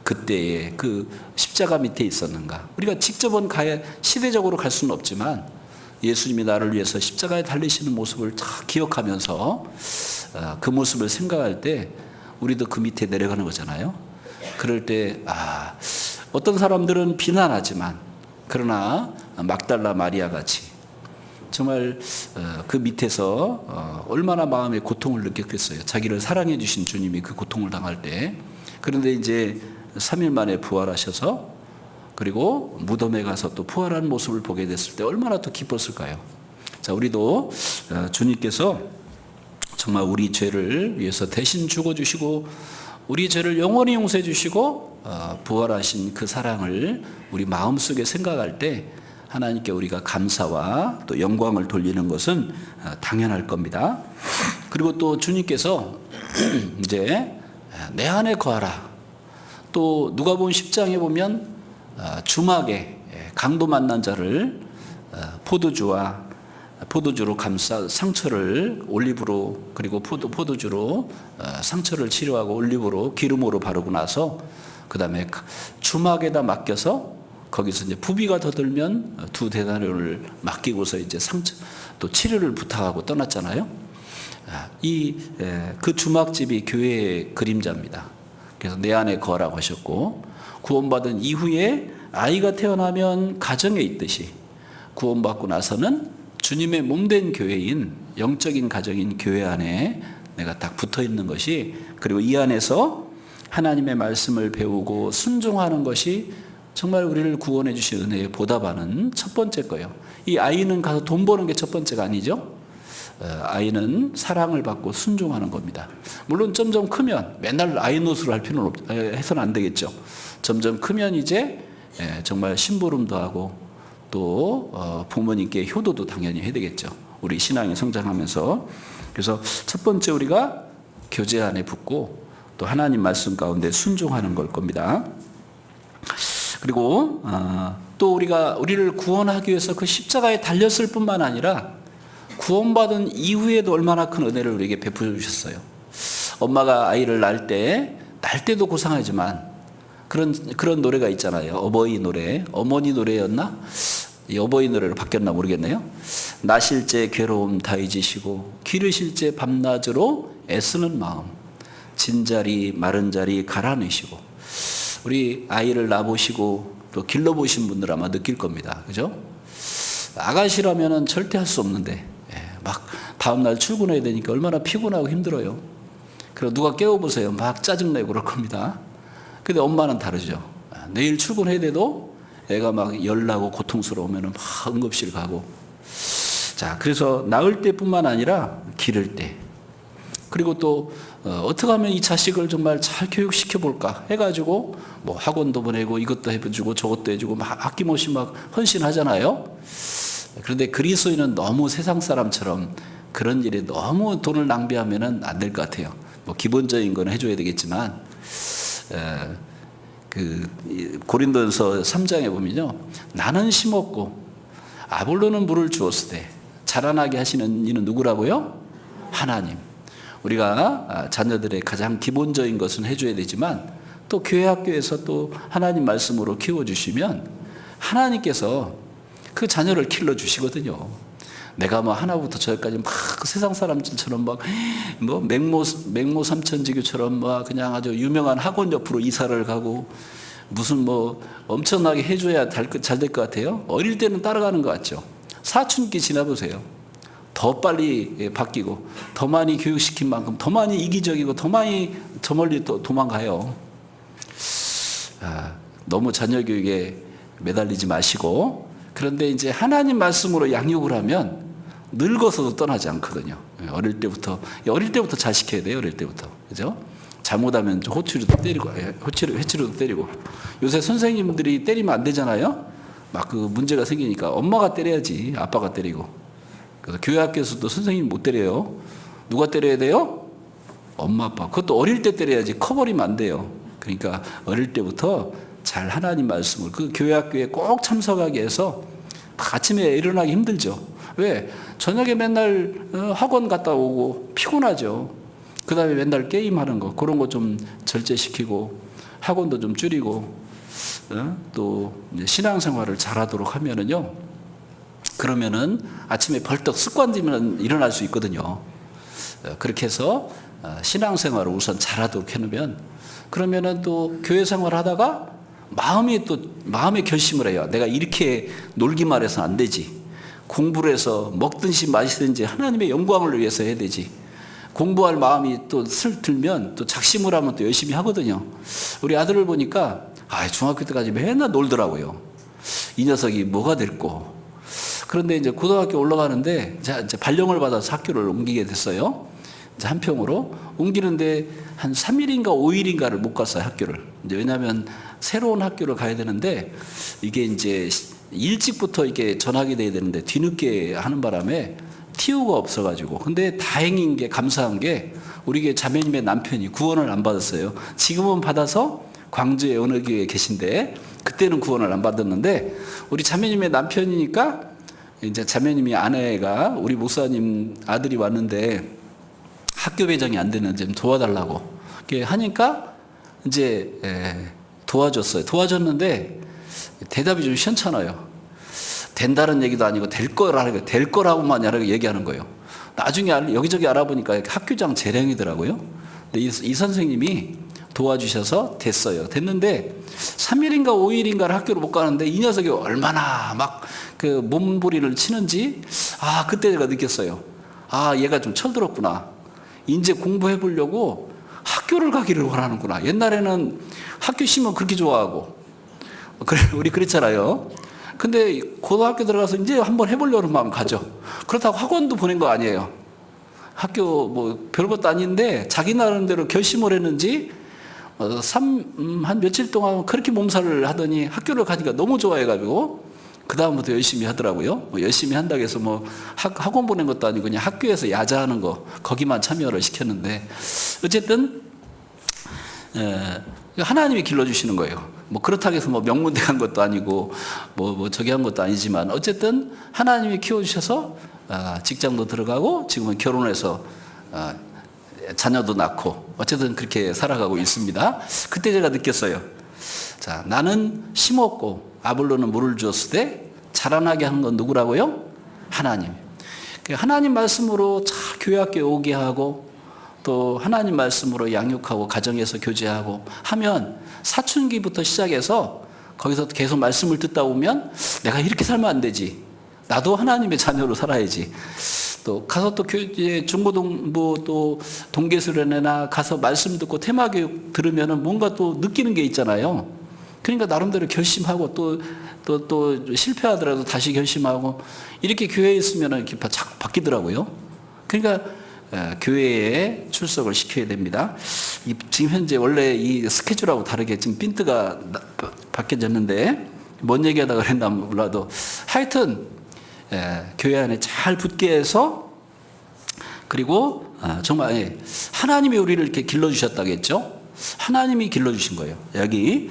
그때에 그 십자가 밑에 있었는가. 우리가 직접은 시대적으로 갈 수는 없지만 예수님이 나를 위해서 십자가에 달리시는 모습을 다 기억하면서 그 모습을 생각할 때 우리도 그 밑에 내려가는 거잖아요. 그럴 때 어떤 사람들은 비난하지만, 그러나 막달라 마리아 같이 정말 그 밑에서 얼마나 마음의 고통을 느꼈겠어요. 자기를 사랑해 주신 주님이 그 고통을 당할 때. 그런데 이제 3일 만에 부활하셔서 그리고 무덤에 가서 또 부활한 모습을 보게 됐을 때 얼마나 또 기뻤을까요? 자, 우리도 주님께서 정말 우리 죄를 위해서 대신 죽어주시고 우리 죄를 영원히 용서해 주시고 부활하신 그 사랑을 우리 마음속에 생각할 때 하나님께 우리가 감사와 또 영광을 돌리는 것은 당연할 겁니다. 그리고 또 주님께서 이제 내 안에 거하라. 또 누가복음 10장에 보면 주막에 강도 만난 자를 포도주로 감싸 상처를 올리브로, 그리고 포도주로 상처를 치료하고 올리브로 기름으로 바르고 나서 그 다음에 주막에다 맡겨서 거기서 이제 부비가 더 들면 2데나리온을 맡기고서 이제 상처 또 치료를 부탁하고 떠났잖아요. 그 주막집이 교회의 그림자입니다. 그래서 내 안에 거하라고 하셨고, 구원받은 이후에 아이가 태어나면 가정에 있듯이 구원받고 나서는 주님의 몸된 교회인, 영적인 가정인 교회 안에 내가 딱 붙어 있는 것이, 그리고 이 안에서 하나님의 말씀을 배우고 순종하는 것이 정말 우리를 구원해 주신 은혜에 보답하는 첫 번째 거예요. 이 아이는 가서 돈 버는 게 첫 번째가 아니죠. 아이는 사랑을 받고 순종하는 겁니다. 물론 점점 크면 맨날 아이 노릇을 할 필요는 해서는 안 되겠죠. 점점 크면 이제 정말 심부름도 하고 또 부모님께 효도도 당연히 해야 되겠죠. 우리 신앙이 성장하면서. 그래서 첫 번째 우리가 교제 안에 붙고 또 하나님 말씀 가운데 순종하는 걸 겁니다. 그리고 또 우리를 구원하기 위해서 그 십자가에 달렸을 뿐만 아니라 구원받은 이후에도 얼마나 큰 은혜를 우리에게 베풀어 주셨어요. 엄마가 아이를 낳을 때도 고상하지만 그런 노래가 있잖아요. 어버이 노래, 어머니 노래였나? 이 어버이 노래로 바뀌었나 모르겠네요. 나실제 괴로움 다 잊으시고 기르실제 밤낮으로 애쓰는 마음, 진자리 마른 자리 갈아내시고. 우리 아이를 낳아보시고 또 길러보신 분들 아마 느낄 겁니다. 그죠? 아가씨라면은 절대 할 수 없는데 막 다음날 출근해야 되니까 얼마나 피곤하고 힘들어요. 그리고 누가 깨워보세요. 막 짜증내고 그럴 겁니다. 근데 엄마는 다르죠. 내일 출근해야 돼도 애가 막 열나고 고통스러우면 막 응급실 가고. 자, 그래서 낳을 때뿐만 아니라 기를 때, 그리고 또 어떻게 하면 이 자식을 정말 잘 교육시켜 볼까 해가지고 뭐 학원도 보내고 이것도 해주고 저것도 해주고 막 아낌없이 막 헌신하잖아요. 그런데 그리스도인은 너무 세상 사람처럼 그런 일에 너무 돈을 낭비하면은 안 될 것 같아요. 뭐 기본적인 건 해줘야 되겠지만, 그 고린도전서 3장에 보면요, 나는 심었고 아볼로는 물을 주었을 때 자라나게 하시는 이는 누구라고요? 하나님. 우리가 자녀들의 가장 기본적인 것은 해줘야 되지만 또 교회 학교에서 또 하나님 말씀으로 키워주시면 하나님께서 그 자녀를 길러주시거든요. 내가 뭐 하나부터 저기까지 막 세상 사람들처럼 막 뭐 맹모 삼천지교처럼 막 그냥 아주 유명한 학원 옆으로 이사를 가고 무슨 뭐 엄청나게 해줘야 잘 될 것 같아요. 어릴 때는 따라가는 것 같죠. 사춘기 지나보세요. 더 빨리 바뀌고 더 많이 교육시킨 만큼 더 많이 이기적이고 더 많이 저 멀리 또 도망가요. 너무 자녀 교육에 매달리지 마시고, 그런데 이제 하나님 말씀으로 양육을 하면 늙어서도 떠나지 않거든요. 어릴 때부터 잘 시켜야 돼요. 어릴 때부터. 그죠? 잘못하면 호치루도 때리고, 회치루도 때리고. 요새 선생님들이 때리면 안 되잖아요. 막 그 문제가 생기니까 엄마가 때려야지, 아빠가 때리고. 그래서 교회 학교에서도 선생님 못 때려요. 누가 때려야 돼요? 엄마, 아빠. 그것도 어릴 때 때려야지 커버리면 안 돼요. 그러니까 어릴 때부터 잘 하나님 말씀을, 그 교회 학교에 꼭 참석하게 해서 아침에 일어나기 힘들죠. 왜? 저녁에 맨날 학원 갔다 오고 피곤하죠. 그 다음에 맨날 게임하는 거, 그런 거 좀 절제시키고 학원도 좀 줄이고 또 신앙생활을 잘하도록 하면은요, 그러면은 아침에 벌떡 습관되면 일어날 수 있거든요. 그렇게 해서 신앙생활을 우선 잘하도록 해놓으면, 그러면은 또 교회 생활하다가 마음의 결심을 해요. 내가 이렇게 놀기만 해서 안 되지. 공부를 해서 먹든지 마시든지 하나님의 영광을 위해서 해야 되지. 공부할 마음이 또 들면 또 작심을 하면 또 열심히 하거든요. 우리 아들을 보니까 중학교 때까지 맨날 놀더라고요. 이 녀석이 뭐가 될꼬. 그런데 이제 고등학교 올라가는데 이제 발령을 받아서 학교를 옮기게 됐어요. 이제 한평으로 옮기는데 한 3일인가 5일인가를 못 갔어요, 학교를. 이제 왜냐하면 새로운 학교를 가야 되는데 이게 이제 일찍부터 이렇게 전학이 돼야 되는데 뒤늦게 하는 바람에 티오가 없어가지고. 근데 다행인 게, 감사한 게, 우리 자매님의 남편이 구원을 안 받았어요. 지금은 받아서 광주의 어느 교회에 계신데 그때는 구원을 안 받았는데, 우리 자매님의 남편이니까 이제 자매님이 아내가 우리 목사님 아들이 왔는데 학교 배정이 안 되는지 좀 도와달라고 이렇게 하니까 이제 도와줬어요. 도와줬는데 대답이 좀 시원찮아요. 된다는 얘기도 아니고 될 거라고만 얘기하는 거예요. 나중에 여기저기 알아보니까 학교장 재량이더라고요. 근데 이 선생님이 도와주셔서 됐어요. 됐는데 3일인가 5일인가를 학교를 못 가는데 이 녀석이 얼마나 막 그 몸부림을 치는지 그때 제가 느꼈어요. 얘가 좀 철들었구나. 이제 공부해 보려고 학교를 가기를 원하는구나. 옛날에는 학교 시면 그렇게 좋아하고 우리 그랬잖아요. 근데 고등학교 들어가서 이제 한번 해보려는 마음 가져. 그렇다고 학원도 보낸 거 아니에요. 학교 뭐 별것도 아닌데 자기 나름대로 결심을 했는지 한 며칠 동안 그렇게 몸살을 하더니 학교를 가니까 너무 좋아해가지고 그 다음부터 열심히 하더라고요. 열심히 한다고 해서 학원 보낸 것도 아니고 그냥 학교에서 야자하는 거 거기만 참여를 시켰는데, 어쨌든 하나님이 길러주시는 거예요. 뭐 그렇다고 해서 뭐 명문대 간 것도 아니고 뭐 저기 한 것도 아니지만 어쨌든 하나님이 키워주셔서 직장도 들어가고 지금은 결혼해서 자녀도 낳고 어쨌든 그렇게 살아가고 있습니다. 그때 제가 느꼈어요. 자, 나는 심었고 아볼로는 물을 주었을 때 자라나게 한 건 누구라고요? 하나님. 하나님 말씀으로 잘 교회 학교에 오게 하고 또 하나님 말씀으로 양육하고 가정에서 교제하고 하면 사춘기부터 시작해서 거기서 계속 말씀을 듣다 보면 내가 이렇게 살면 안 되지. 나도 하나님의 자녀로 살아야지. 또 가서 또 중고등부 또 동계수련회나 가서 말씀 듣고 테마교육 들으면은 뭔가 또 느끼는 게 있잖아요. 그러니까 나름대로 결심하고 또 실패하더라도 다시 결심하고 이렇게 교회에 있으면은 이렇게 자꾸 바뀌더라고요. 그러니까 교회에 출석을 시켜야 됩니다. 지금 현재 원래 이 스케줄하고 다르게 지금 핀트가 바뀌어졌는데 뭔 얘기하다가 그랬나 몰라도 하여튼 교회 안에 잘 붙게 해서 그리고 정말 하나님이 우리를 이렇게 길러주셨다겠죠. 하나님이 길러주신 거예요. 여기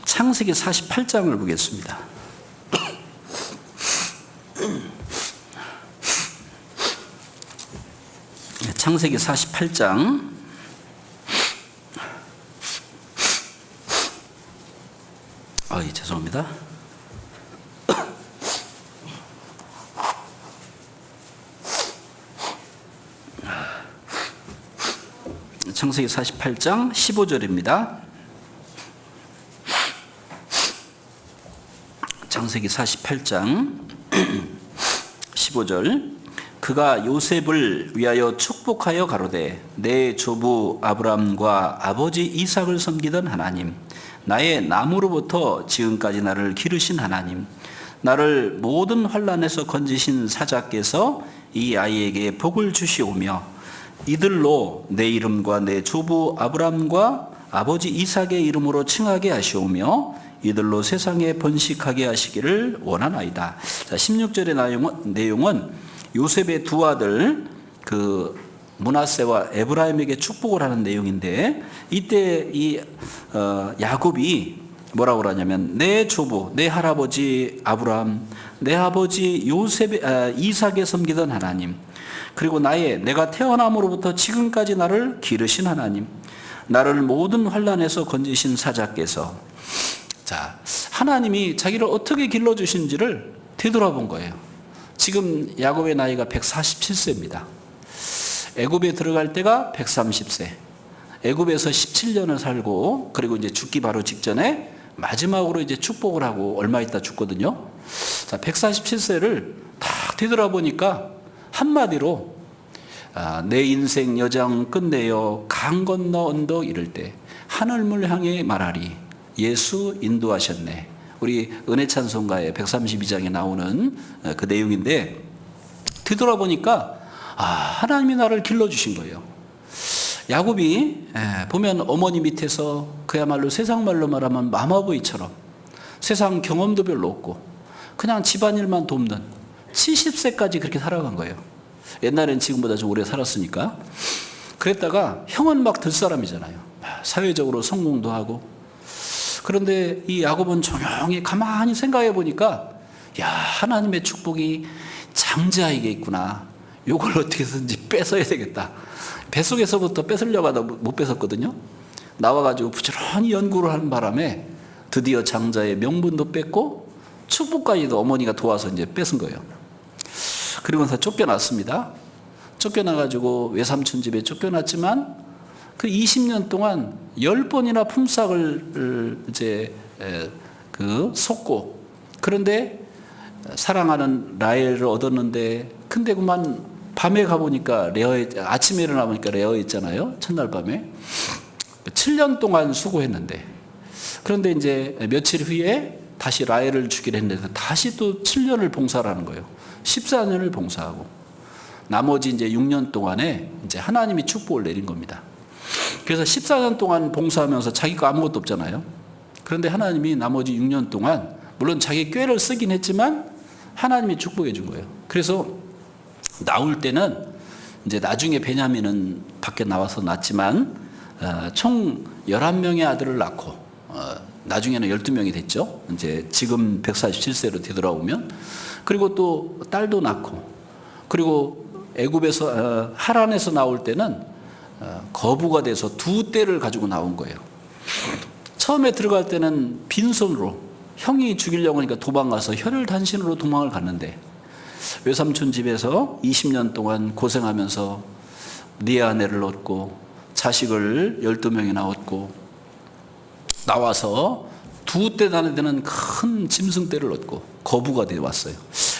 창세기 48장을 보겠습니다. 창세기 48장 죄송합니다. 창세기 48장 15절입니다. 창세기 48장 15절 그가 요셉을 위하여 축복하여 가로되 내 조부 아브람과 아버지 이삭을 섬기던 하나님 나의 나무로부터 지금까지 나를 기르신 하나님 나를 모든 환난에서 건지신 사자께서 이 아이에게 복을 주시오며 이들로 내 이름과 내 조부 아브람과 아버지 이삭의 이름으로 칭하게 하시오며 이들로 세상에 번식하게 하시기를 원하나이다. 자, 16절의 내용은 요셉의 두 아들 므낫세와 에브라임에게 축복을 하는 내용인데 이때 이 야곱이 뭐라고 그러냐면 내 조부, 내 할아버지 아브람, 내 아버지 이삭에 섬기던 하나님 그리고 내가 태어남으로부터 지금까지 나를 기르신 하나님 나를 모든 환난에서 건지신 사자께서 자, 하나님이 자기를 어떻게 길러주신지를 되돌아본 거예요. 지금 야곱의 나이가 147세입니다. 애굽에 들어갈 때가 130세. 애굽에서 17년을 살고 그리고 이제 죽기 바로 직전에 마지막으로 이제 축복을 하고 얼마 있다 죽거든요. 자, 147세를 딱 되돌아보니까 한마디로 내 인생 여정 끝내어 강 건너 언덕 이를 때 하늘물 향해 말하리 예수 인도하셨네. 우리 은혜찬송가의 132장에 나오는 그 내용인데 뒤돌아보니까 하나님이 나를 길러주신 거예요. 야곱이 보면 어머니 밑에서 그야말로 세상 말로 말하면 마마보이처럼 세상 경험도 별로 없고 그냥 집안일만 돕는 70세까지 그렇게 살아간 거예요. 옛날엔 지금보다 좀 오래 살았으니까. 그랬다가 형은 막 들 사람이잖아요. 사회적으로 성공도 하고. 그런데 이 야곱은 조용히 가만히 생각해 보니까 하나님의 축복이 장자에게 있구나. 요걸 어떻게 해서든지 뺏어야 되겠다. 뱃속에서부터 뺏으려고 하다 못 뺏었거든요. 나와가지고 부지런히 연구를 하는 바람에 드디어 장자의 명분도 뺏고 축복까지도 어머니가 도와서 이제 뺏은 거예요. 그리고 나서 쫓겨났습니다. 쫓겨나가지고 외삼촌 집에 쫓겨났지만 그 20년 동안 10번이나 품삯을 이제 속고 그런데 사랑하는 라헬을 얻었는데 근데 그만 밤에 가보니까 아침에 일어나보니까 레어했잖아요. 첫날 밤에 7년 동안 수고했는데 그런데 이제 며칠 후에 다시 라헬을 주기로 했는데 다시 또 7년을 봉사를 하는 거예요. 14년을 봉사하고 나머지 이제 6년 동안에 이제 하나님이 축복을 내린 겁니다. 그래서 14년 동안 봉사하면서 자기가 아무것도 없잖아요. 그런데 하나님이 나머지 6년 동안 물론 자기 꾀를 쓰긴 했지만 하나님이 축복해 준 거예요. 그래서 나올 때는 이제 나중에 베냐민은 밖에 나와서 낳았지만 총 11명의 아들을 낳고 나중에는 12명이 됐죠. 이제 지금 147세로 되돌아오면. 그리고 또 딸도 낳고, 그리고 애굽에서 하란에서 나올 때는 거부가 돼서 2떼를 가지고 나온 거예요. 처음에 들어갈 때는 빈손으로, 형이 죽이려고 하니까 도망가서 혈혈단신으로 도망을 갔는데, 외삼촌 집에서 20년 동안 고생하면서 네 아내를 얻고 자식을 12명이나 얻고 나와서 2떼 다는 데는 큰 짐승떼를 얻고 거부가 되어 왔어요.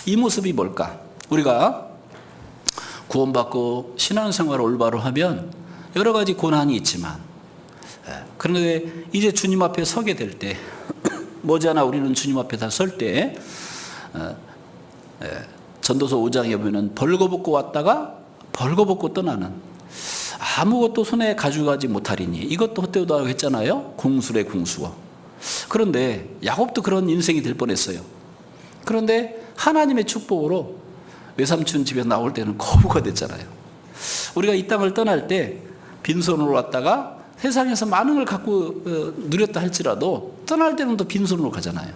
이 모습이 뭘까? 우리가 구원받고 신앙생활을 올바로 하면 여러 가지 고난이 있지만, 그런데 이제 주님 앞에 서게 될 때, 머지않아 우리는 주님 앞에 다 설 때, 전도서 5장에 보면 벌거벗고 왔다가 벌거벗고 떠나는, 아무것도 손에 가져가지 못하리니 이것도 헛되다 했잖아요. 궁술의 궁수어. 그런데 야곱도 그런 인생이 될 뻔했어요. 그런데 하나님의 축복으로 외삼촌 집에서 나올 때는 거부가 됐잖아요. 우리가 이 땅을 떠날 때 빈손으로 왔다가 세상에서 많은 걸 갖고 누렸다 할지라도 떠날 때는 또 빈손으로 가잖아요.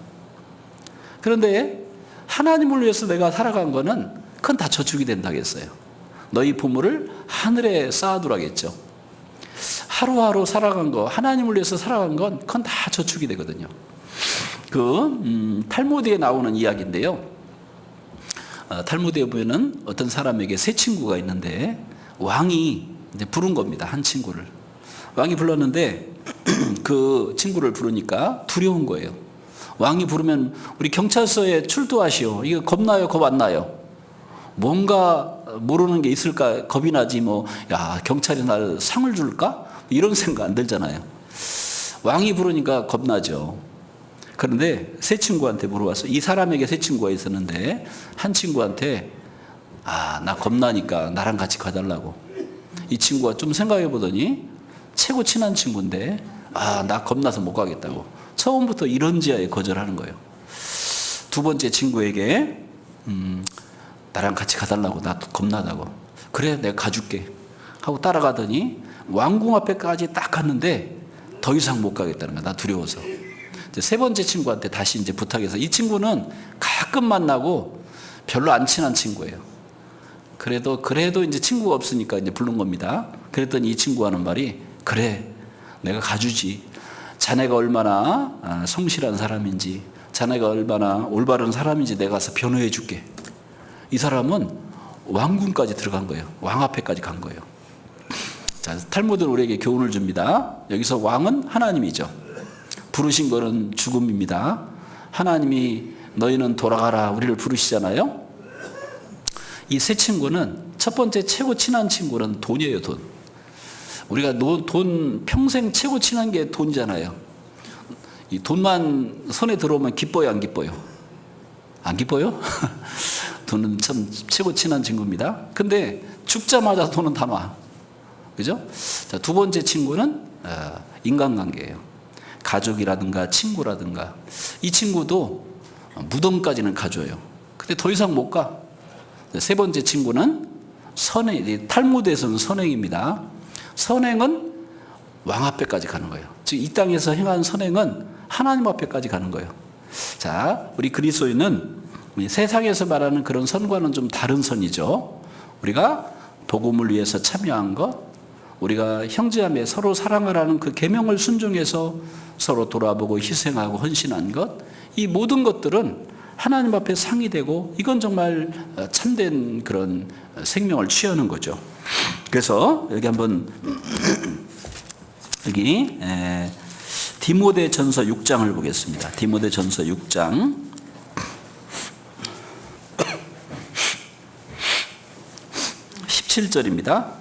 그런데 하나님을 위해서 내가 살아간 거는 그건 다 저축이 된다겠어요. 너희 보물을 하늘에 쌓아두라겠죠. 하루하루 살아간 거, 하나님을 위해서 살아간 건 그건 다 저축이 되거든요. 탈무드에 나오는 이야기인데요. 탈무드에 보면은 어떤 사람에게 세 친구가 있는데 왕이 이제 부른 겁니다. 한 친구를. 왕이 불렀는데 그 친구를 부르니까 두려운 거예요. 왕이 부르면 우리 경찰서에 출두하시오. 이거 겁나요? 겁 안 나요? 뭔가 모르는 게 있을까? 겁이 나지 뭐. 야, 경찰이 날 상을 줄까? 이런 생각 안 들잖아요. 왕이 부르니까 겁나죠. 그런데 세 친구한테 물어봤어. 이 사람에게 세 친구가 있었는데 한 친구한테 나 겁나니까 나랑 같이 가달라고. 이 친구가 좀 생각해 보더니 최고 친한 친구인데 나 겁나서 못 가겠다고. 처음부터 이런지하에 거절하는 거예요. 두 번째 친구에게 나랑 같이 가달라고. 나 겁나다고. 그래, 내가 가줄게 하고 따라가더니 왕궁 앞에까지 딱 갔는데 더 이상 못 가겠다는 거야. 나 두려워서. 세 번째 친구한테 다시 이제 부탁해서, 이 친구는 가끔 만나고 별로 안 친한 친구예요. 그래도 이제 친구가 없으니까 이제 부른 겁니다. 그랬더니 이 친구가 하는 말이, 그래, 내가 가주지. 자네가 얼마나 성실한 사람인지, 자네가 얼마나 올바른 사람인지 내가 가서 변호해 줄게. 이 사람은 왕궁까지 들어간 거예요. 왕 앞에까지 간 거예요. 자, 탈무드는 우리에게 교훈을 줍니다. 여기서 왕은 하나님이죠. 부르신 거는 죽음입니다. 하나님이 너희는 돌아가라 우리를 부르시잖아요. 이 세 친구는, 첫 번째 최고 친한 친구는 돈이에요. 돈. 우리가 돈 평생 최고 친한 게 돈이잖아요. 이 돈만 손에 들어오면 기뻐요, 안 기뻐요? 안 기뻐요? 돈은 참 최고 친한 친구입니다. 근데 죽자마자 돈은 다 놔. 그죠? 자, 두 번째 친구는 인간관계예요. 가족이라든가 친구라든가. 이 친구도 무덤까지는 가줘요. 근데 더 이상 못 가. 세 번째 친구는 선행, 탈무드에서는 선행입니다. 선행은 왕 앞에까지 가는 거예요. 즉 이 땅에서 행한 선행은 하나님 앞에까지 가는 거예요. 자, 우리 그리스도인은 세상에서 말하는 그런 선과는 좀 다른 선이죠. 우리가 복음을 위해서 참여한 것, 우리가 형제자매 서로 사랑하라는 그 계명을 순종해서 서로 돌아보고 희생하고 헌신한 것, 이 모든 것들은 하나님 앞에 상이 되고, 이건 정말 참된 그런 생명을 취하는 거죠. 그래서 여기 한번 여기 디모데전서 6장을 보겠습니다. 디모데전서 6장 17절입니다.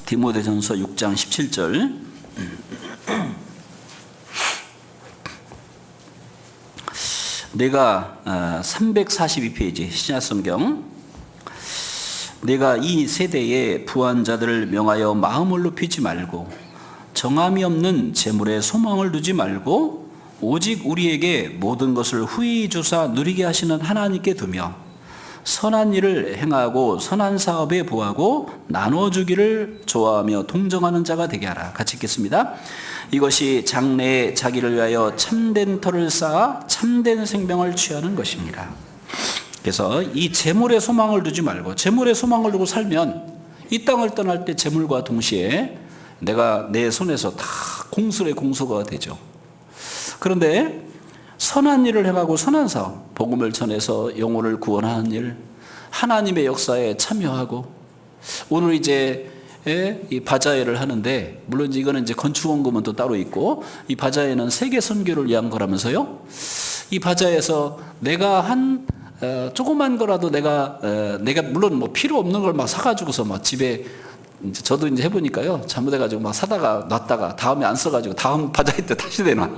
디모데전서 6장 17절. 내가 342페이지 신약성경, 내가 이 세대의 부한 자들을 명하여 마음을 높이지 말고 정함이 없는 재물에 소망을 두지 말고 오직 우리에게 모든 것을 후히 주사 누리게 하시는 하나님께 두며 선한 일을 행하고 선한 사업에 부하고 나눠주기를 좋아하며 동정하는 자가 되게 하라. 같이 읽겠습니다. 이것이 장래에 자기를 위하여 참된 터를 쌓아 참된 생명을 취하는 것입니다. 그래서 이 재물에 소망을 두지 말고, 재물에 소망을 두고 살면 이 땅을 떠날 때 재물과 동시에 내가 내 손에서 다 공술의 공소가 되죠. 그런데 선한 일을 행하고 선한 사업, 복음을 전해서 영혼을 구원하는 일, 하나님의 역사에 참여하고, 오늘 이제 이 바자회를 하는데, 물론 이거는 이제 건축원금은 또 따로 있고, 이 바자회는 세계 선교를 위한 거라면서요. 이 바자회에서 내가 한 조그만 거라도 내가 물론 뭐 필요 없는 걸 막 사가지고서 막 집에, 이제 저도 이제 해보니까요, 잘못해가지고 막 사다가 놨다가 다음에 안 써가지고 다음 바자회 때 다시 내놔.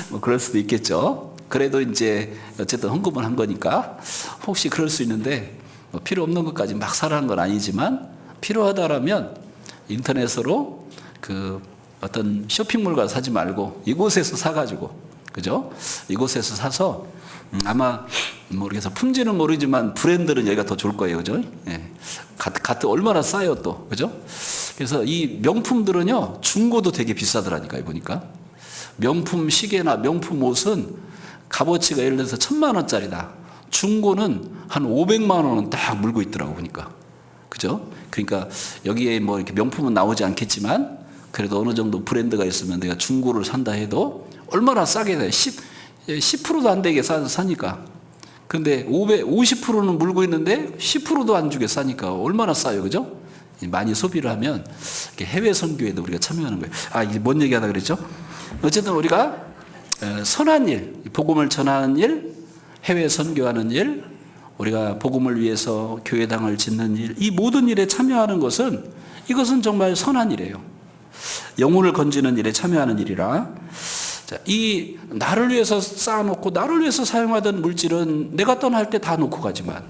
뭐 그럴 수도 있겠죠. 그래도 이제 어쨌든 헌금을 한 거니까 혹시 그럴 수 있는데, 뭐 필요 없는 것까지 막 사라는 건 아니지만 필요하다라면 인터넷으로 그 어떤 쇼핑몰 가서 사지 말고 이곳에서 사가지고, 그죠? 이곳에서 사서 아마 모르겠어, 품질은 모르지만 브랜드는 여기가 더 좋을 거예요, 그죠? 예. 가트 얼마나 싸요 또, 그죠? 그래서 이 명품들은요 중고도 되게 비싸더라니까요. 보니까 명품 시계나 명품 옷은 값어치가 예를 들어서 1,000만 원짜리다. 중고는 한 500만 원은 딱 물고 있더라고 보니까, 그죠? 그러니까 여기에 뭐 이렇게 명품은 나오지 않겠지만 그래도 어느 정도 브랜드가 있으면 내가 중고를 산다 해도 얼마나 싸게 돼. 10%도 안 되게 사니까. 근데 50%는 물고 있는데 10%도 안 주게 싸니까 얼마나 싸요, 그죠? 많이 소비를 하면 해외 선교에도 우리가 참여하는 거예요. 아, 이게 뭔 얘기하다 그랬죠? 어쨌든 우리가 선한 일, 복음을 전하는 일, 해외 선교하는 일, 우리가 복음을 위해서 교회당을 짓는 일, 이 모든 일에 참여하는 것은, 이것은 정말 선한 일이에요. 영혼을 건지는 일에 참여하는 일이라. 자, 이 나를 위해서 쌓아놓고 나를 위해서 사용하던 물질은 내가 떠날 때 다 놓고 가지만,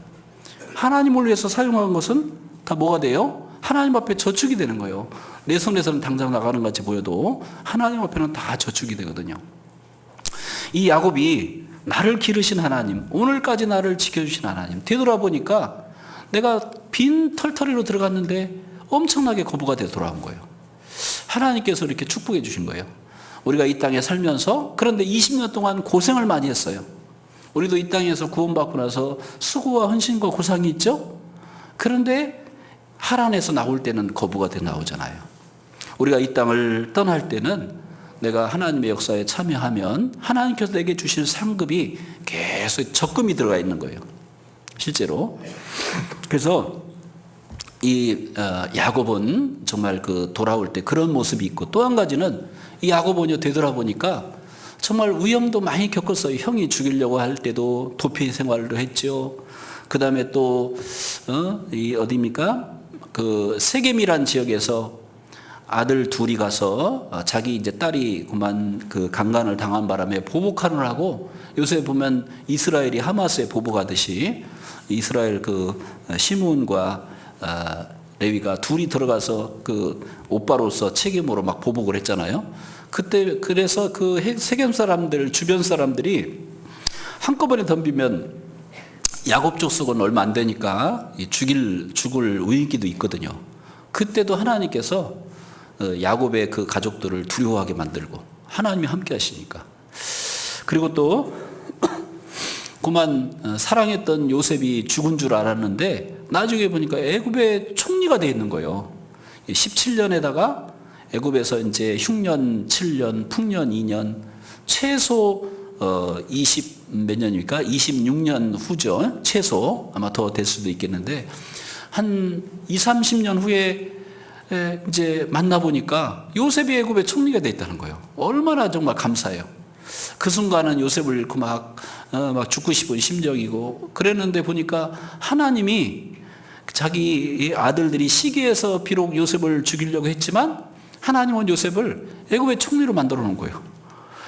하나님을 위해서 사용한 것은 다 뭐가 돼요? 하나님 앞에 저축이 되는 거예요. 내 손에서는 당장 나가는 것 같이 보여도 하나님 앞에는 다 저축이 되거든요. 이 야곱이 나를 기르신 하나님, 오늘까지 나를 지켜주신 하나님, 되돌아보니까 내가 빈 털터리로 들어갔는데 엄청나게 거부가 돼 돌아온 거예요. 하나님께서 이렇게 축복해 주신 거예요. 우리가 이 땅에 살면서, 그런데 20년 동안 고생을 많이 했어요. 우리도 이 땅에서 구원받고 나서 수고와 헌신과 고상이 있죠? 그런데 하란에서 나올 때는 거부가 돼 나오잖아요. 우리가 이 땅을 떠날 때는 내가 하나님의 역사에 참여하면 하나님께서 내게 주실 상급이 계속 적금이 들어가 있는 거예요, 실제로. 그래서 이 야곱은 정말 그 돌아올 때 그런 모습이 있고, 또 한 가지는 이 야곱은요 되돌아보니까 정말 위험도 많이 겪었어요. 형이 죽이려고 할 때도 도피 생활도 했죠. 그 다음에 또 이 어디입니까? 그 세겜이란 지역에서 아들 둘이 가서 자기 이제 딸이 그만 그 강간을 당한 바람에 보복하느라 하고, 요새 보면 이스라엘이 하마스에 보복하듯이 이스라엘 그 시므온과 레위가 둘이 들어가서 그 오빠로서 책임으로 막 보복을 했잖아요. 그때 그래서 그 세겜 사람들, 주변 사람들이 한꺼번에 덤비면 야곱 족속은 얼마 안 되니까 죽을 위기도 있거든요. 그때도 하나님께서 야곱의 그 가족들을 두려워하게 만들고, 하나님이 함께 하시니까. 그리고 또 그만 사랑했던 요셉이 죽은 줄 알았는데 나중에 보니까 애굽의 총리가 돼 있는 거예요. 17년에다가 애굽에서 이제 흉년 7년, 풍년 2년, 최소 20 몇 년입니까? 26년 후죠. 최소. 아마 더 될 수도 있겠는데 한 20, 30년 후에 이제 만나보니까 요셉이 애굽의 총리가 돼 있다는 거예요. 얼마나 정말 감사해요. 그 순간은 요셉을 잃고 막 죽고 싶은 심정이고 그랬는데, 보니까 하나님이 자기 아들들이 시기에서 비록 요셉을 죽이려고 했지만 하나님은 요셉을 애굽의 총리로 만들어 놓은 거예요.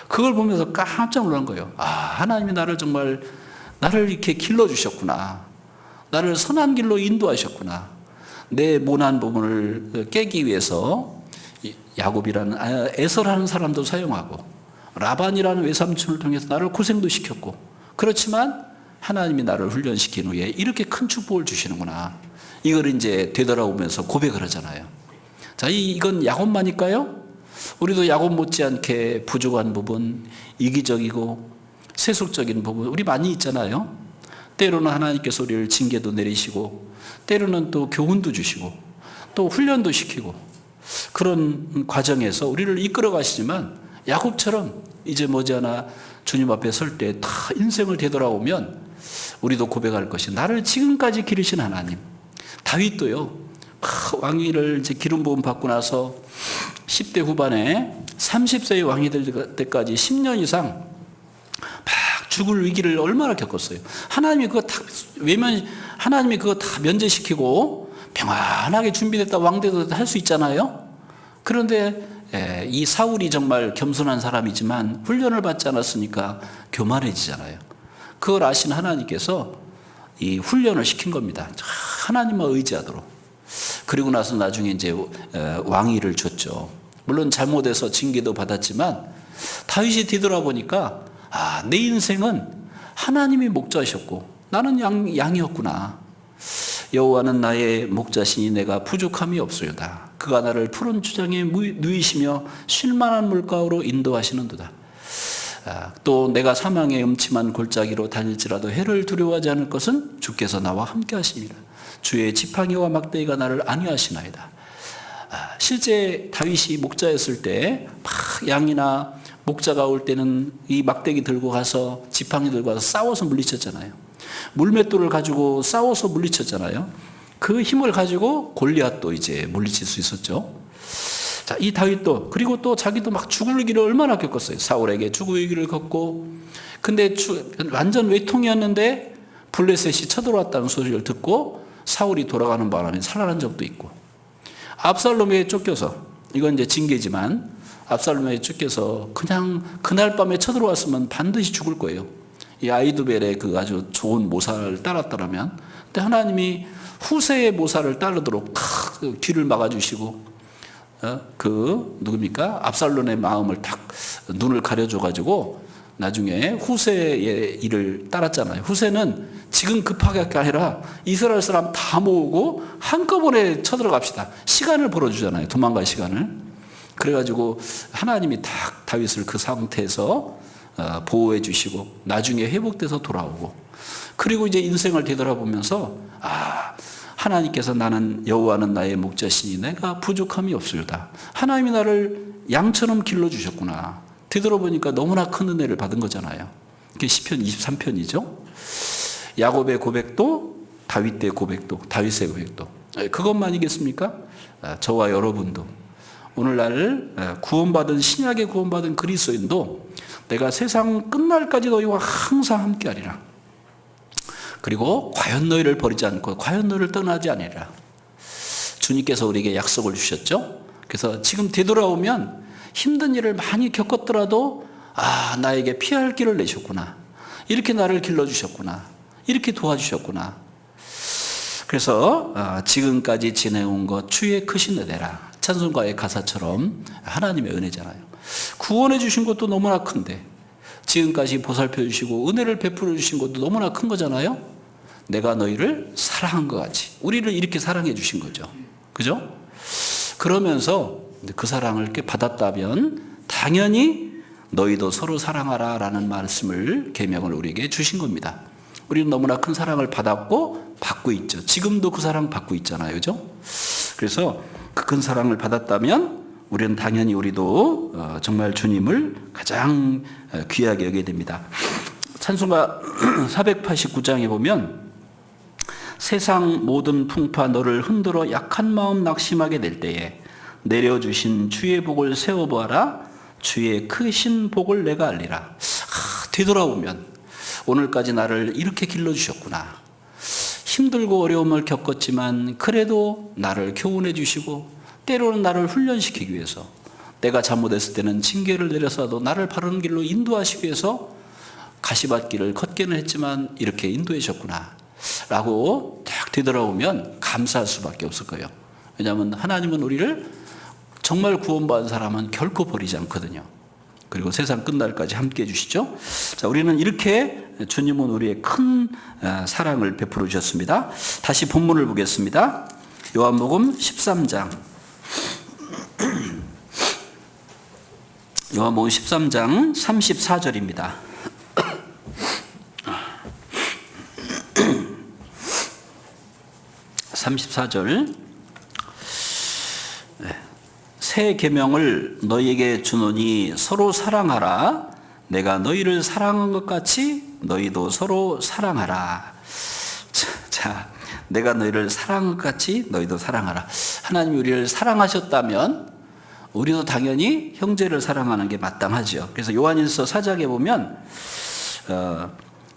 그걸 보면서 깜짝 놀란 거예요. 아, 하나님이 나를 이렇게 길러주셨구나. 나를 선한 길로 인도하셨구나. 내 모난 부분을 깨기 위해서 야곱이라는 에서라는 사람도 사용하고 라반이라는 외삼촌을 통해서 나를 고생도 시켰고, 그렇지만 하나님이 나를 훈련시킨 후에 이렇게 큰 축복을 주시는구나. 이걸 이제 되돌아오면서 고백을 하잖아요. 자, 이건 야곱만일까요? 우리도 야곱 못지않게 부족한 부분, 이기적이고 세속적인 부분 우리 많이 있잖아요. 때로는 하나님께서 우리를 징계도 내리시고 때로는 또 교훈도 주시고 또 훈련도 시키고 그런 과정에서 우리를 이끌어 가시지만 야곱처럼 이제 머지않아 주님 앞에 설 때 다 인생을 되돌아오면 우리도 고백할 것이 나를 지금까지 기르신 하나님. 다윗도요 왕위를 이제 기름 부음 받고 나서 10대 후반에 30세의 왕이 될 때까지 10년 이상 막 죽을 위기를 얼마나 겪었어요. 하나님이 그거 다 하나님이 그거 다 면제시키고 평안하게 준비됐다 왕대도 할 수 있잖아요. 그런데 이 사울이 정말 겸손한 사람이지만 훈련을 받지 않았으니까 교만해지잖아요. 그걸 아신 하나님께서 이 훈련을 시킨 겁니다. 하나님만 의지하도록. 그리고 나서 나중에 이제 왕위를 줬죠. 물론 잘못해서 징계도 받았지만 다윗이 뒤돌아보니까 내 인생은 하나님이 목자셨고 나는 양이었구나. 여호와는 나의 목자시니 내가 부족함이 없소이다. 그가 나를 푸른 주장에 누이시며 쉴만한 물가로 인도하시는도다. 또 내가 사망의 음침한 골짜기로 다닐지라도 해를 두려워하지 않을 것은 주께서 나와 함께 하심이라. 주의 지팡이와 막대기가 나를 안위하시나이다. 실제 다윗이 목자였을 때 막 양이나 목자가 올 때는 이 막대기 들고 가서 지팡이 들고 가서 싸워서 물리쳤잖아요. 물맷돌을 가지고 싸워서 물리쳤잖아요. 그 힘을 가지고 골리앗도 이제 물리칠 수 있었죠. 자, 이 다윗도 그리고 또 자기도 막 죽을 길을 얼마나 겪었어요. 사울에게 죽을 길을 겪고 근데 완전 외통이었는데 블레셋이 쳐들어왔다는 소식을 듣고 사울이 돌아가는 바람에 살아난 적도 있고 압살롬에 쫓겨서 이건 이제 징계지만 압살롬에 쫓겨서 그냥 그날 밤에 쳐들어왔으면 반드시 죽을 거예요. 이 아이두벨의 그 아주 좋은 모사를 따랐더라면 근데 하나님이 후세의 모사를 따르도록 뒤를 막아주시고 그 누굽니까? 압살롬의 마음을 딱 눈을 가려줘가지고 나중에 후세의 일을 따랐잖아요. 후세는 지금 급하게 할 게 아니라 이스라엘 사람 다 모으고 한꺼번에 쳐들어갑시다. 시간을 벌어주잖아요. 도망갈 시간을. 그래가지고 하나님이 딱 다윗을 그 상태에서 보호해 주시고 나중에 회복돼서 돌아오고 그리고 이제 인생을 되돌아보면서 하나님께서 나는 여호와는 나의 목자시니 내가 부족함이 없으리다. 하나님이 나를 양처럼 길러주셨구나. 되돌아보니까 너무나 큰 은혜를 받은 거잖아요. 그게 시편 23편이죠. 야곱의 고백도 다윗의 고백도 다윗의 고백도 그것만이겠습니까? 저와 여러분도 오늘날 구원받은 신약에 구원받은 그리스도인도 내가 세상 끝날까지 너희와 항상 함께하리라. 그리고 과연 너희를 버리지 않고 과연 너희를 떠나지 아니라 주님께서 우리에게 약속을 주셨죠. 그래서 지금 되돌아오면 힘든 일을 많이 겪었더라도 나에게 피할 길을 내셨구나. 이렇게 나를 길러주셨구나. 이렇게 도와주셨구나. 그래서 지금까지 지내온 것 주의 크신 은혜라. 찬송가의 가사처럼 하나님의 은혜잖아요. 구원해 주신 것도 너무나 큰데 지금까지 보살펴 주시고 은혜를 베풀어 주신 것도 너무나 큰 거잖아요. 내가 너희를 사랑한 것 같이 우리를 이렇게 사랑해 주신 거죠. 그죠? 그러면서 그 사랑을 이렇게 받았다면 당연히 너희도 서로 사랑하라 라는 말씀을 계명을 우리에게 주신 겁니다. 우리는 너무나 큰 사랑을 받았고 받고 있죠. 지금도 그 사랑 받고 있잖아요. 그죠? 그래서 그 큰 사랑을 받았다면 우리는 당연히 우리도 정말 주님을 가장 귀하게 여겨야 됩니다. 찬송가 489장에 보면 세상 모든 풍파 너를 흔들어 약한 마음 낙심하게 될 때에 내려주신 주의 복을 세워보아라. 주의 크신 복을 내가 알리라. 되돌아오면 오늘까지 나를 이렇게 길러주셨구나. 힘들고 어려움을 겪었지만 그래도 나를 교훈해 주시고 때로는 나를 훈련시키기 위해서 내가 잘못했을 때는 징계를 내려서도 나를 바른 길로 인도하시기 위해서 가시밭길을 걷기는 했지만 이렇게 인도해 주셨구나 라고 딱 되돌아오면 감사할 수밖에 없을 거예요. 왜냐하면 하나님은 우리를 정말 구원받은 사람은 결코 버리지 않거든요. 그리고 세상 끝날까지 함께 해주시죠. 자, 우리는 이렇게 주님은 우리의 큰 사랑을 베풀어 주셨습니다. 다시 본문을 보겠습니다. 요한복음 13장. 요한복음 13장 34절입니다. 34절. 새 계명을 너희에게 주노니 서로 사랑하라. 내가 너희를 사랑한 것 같이 너희도 서로 사랑하라. 자, 내가 너희를 사랑한 것 같이 너희도 사랑하라. 하나님이 우리를 사랑하셨다면 우리도 당연히 형제를 사랑하는 게 마땅하죠. 그래서 요한일서 4장에 보면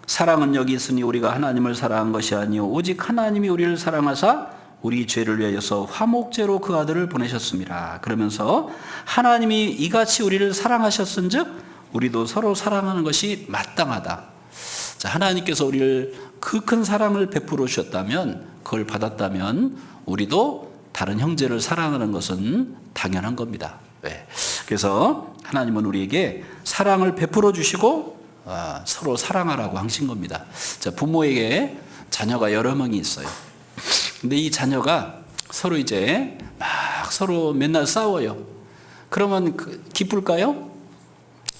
사랑은 여기 있으니 우리가 하나님을 사랑한 것이 아니요 오직 하나님이 우리를 사랑하사 우리 죄를 위하여서 화목제로 그 아들을 보내셨습니다. 그러면서 하나님이 이같이 우리를 사랑하셨은즉 우리도 서로 사랑하는 것이 마땅하다. 자, 하나님께서 우리를 그 큰 사랑을 베풀어 주셨다면, 그걸 받았다면 우리도 다른 형제를 사랑하는 것은 당연한 겁니다. 네. 그래서 하나님은 우리에게 사랑을 베풀어 주시고 서로 사랑하라고 하신 겁니다. 자, 부모에게 자녀가 여러 명이 있어요. 근데 이 자녀가 서로 이제 막 서로 맨날 싸워요. 그러면 기쁠까요?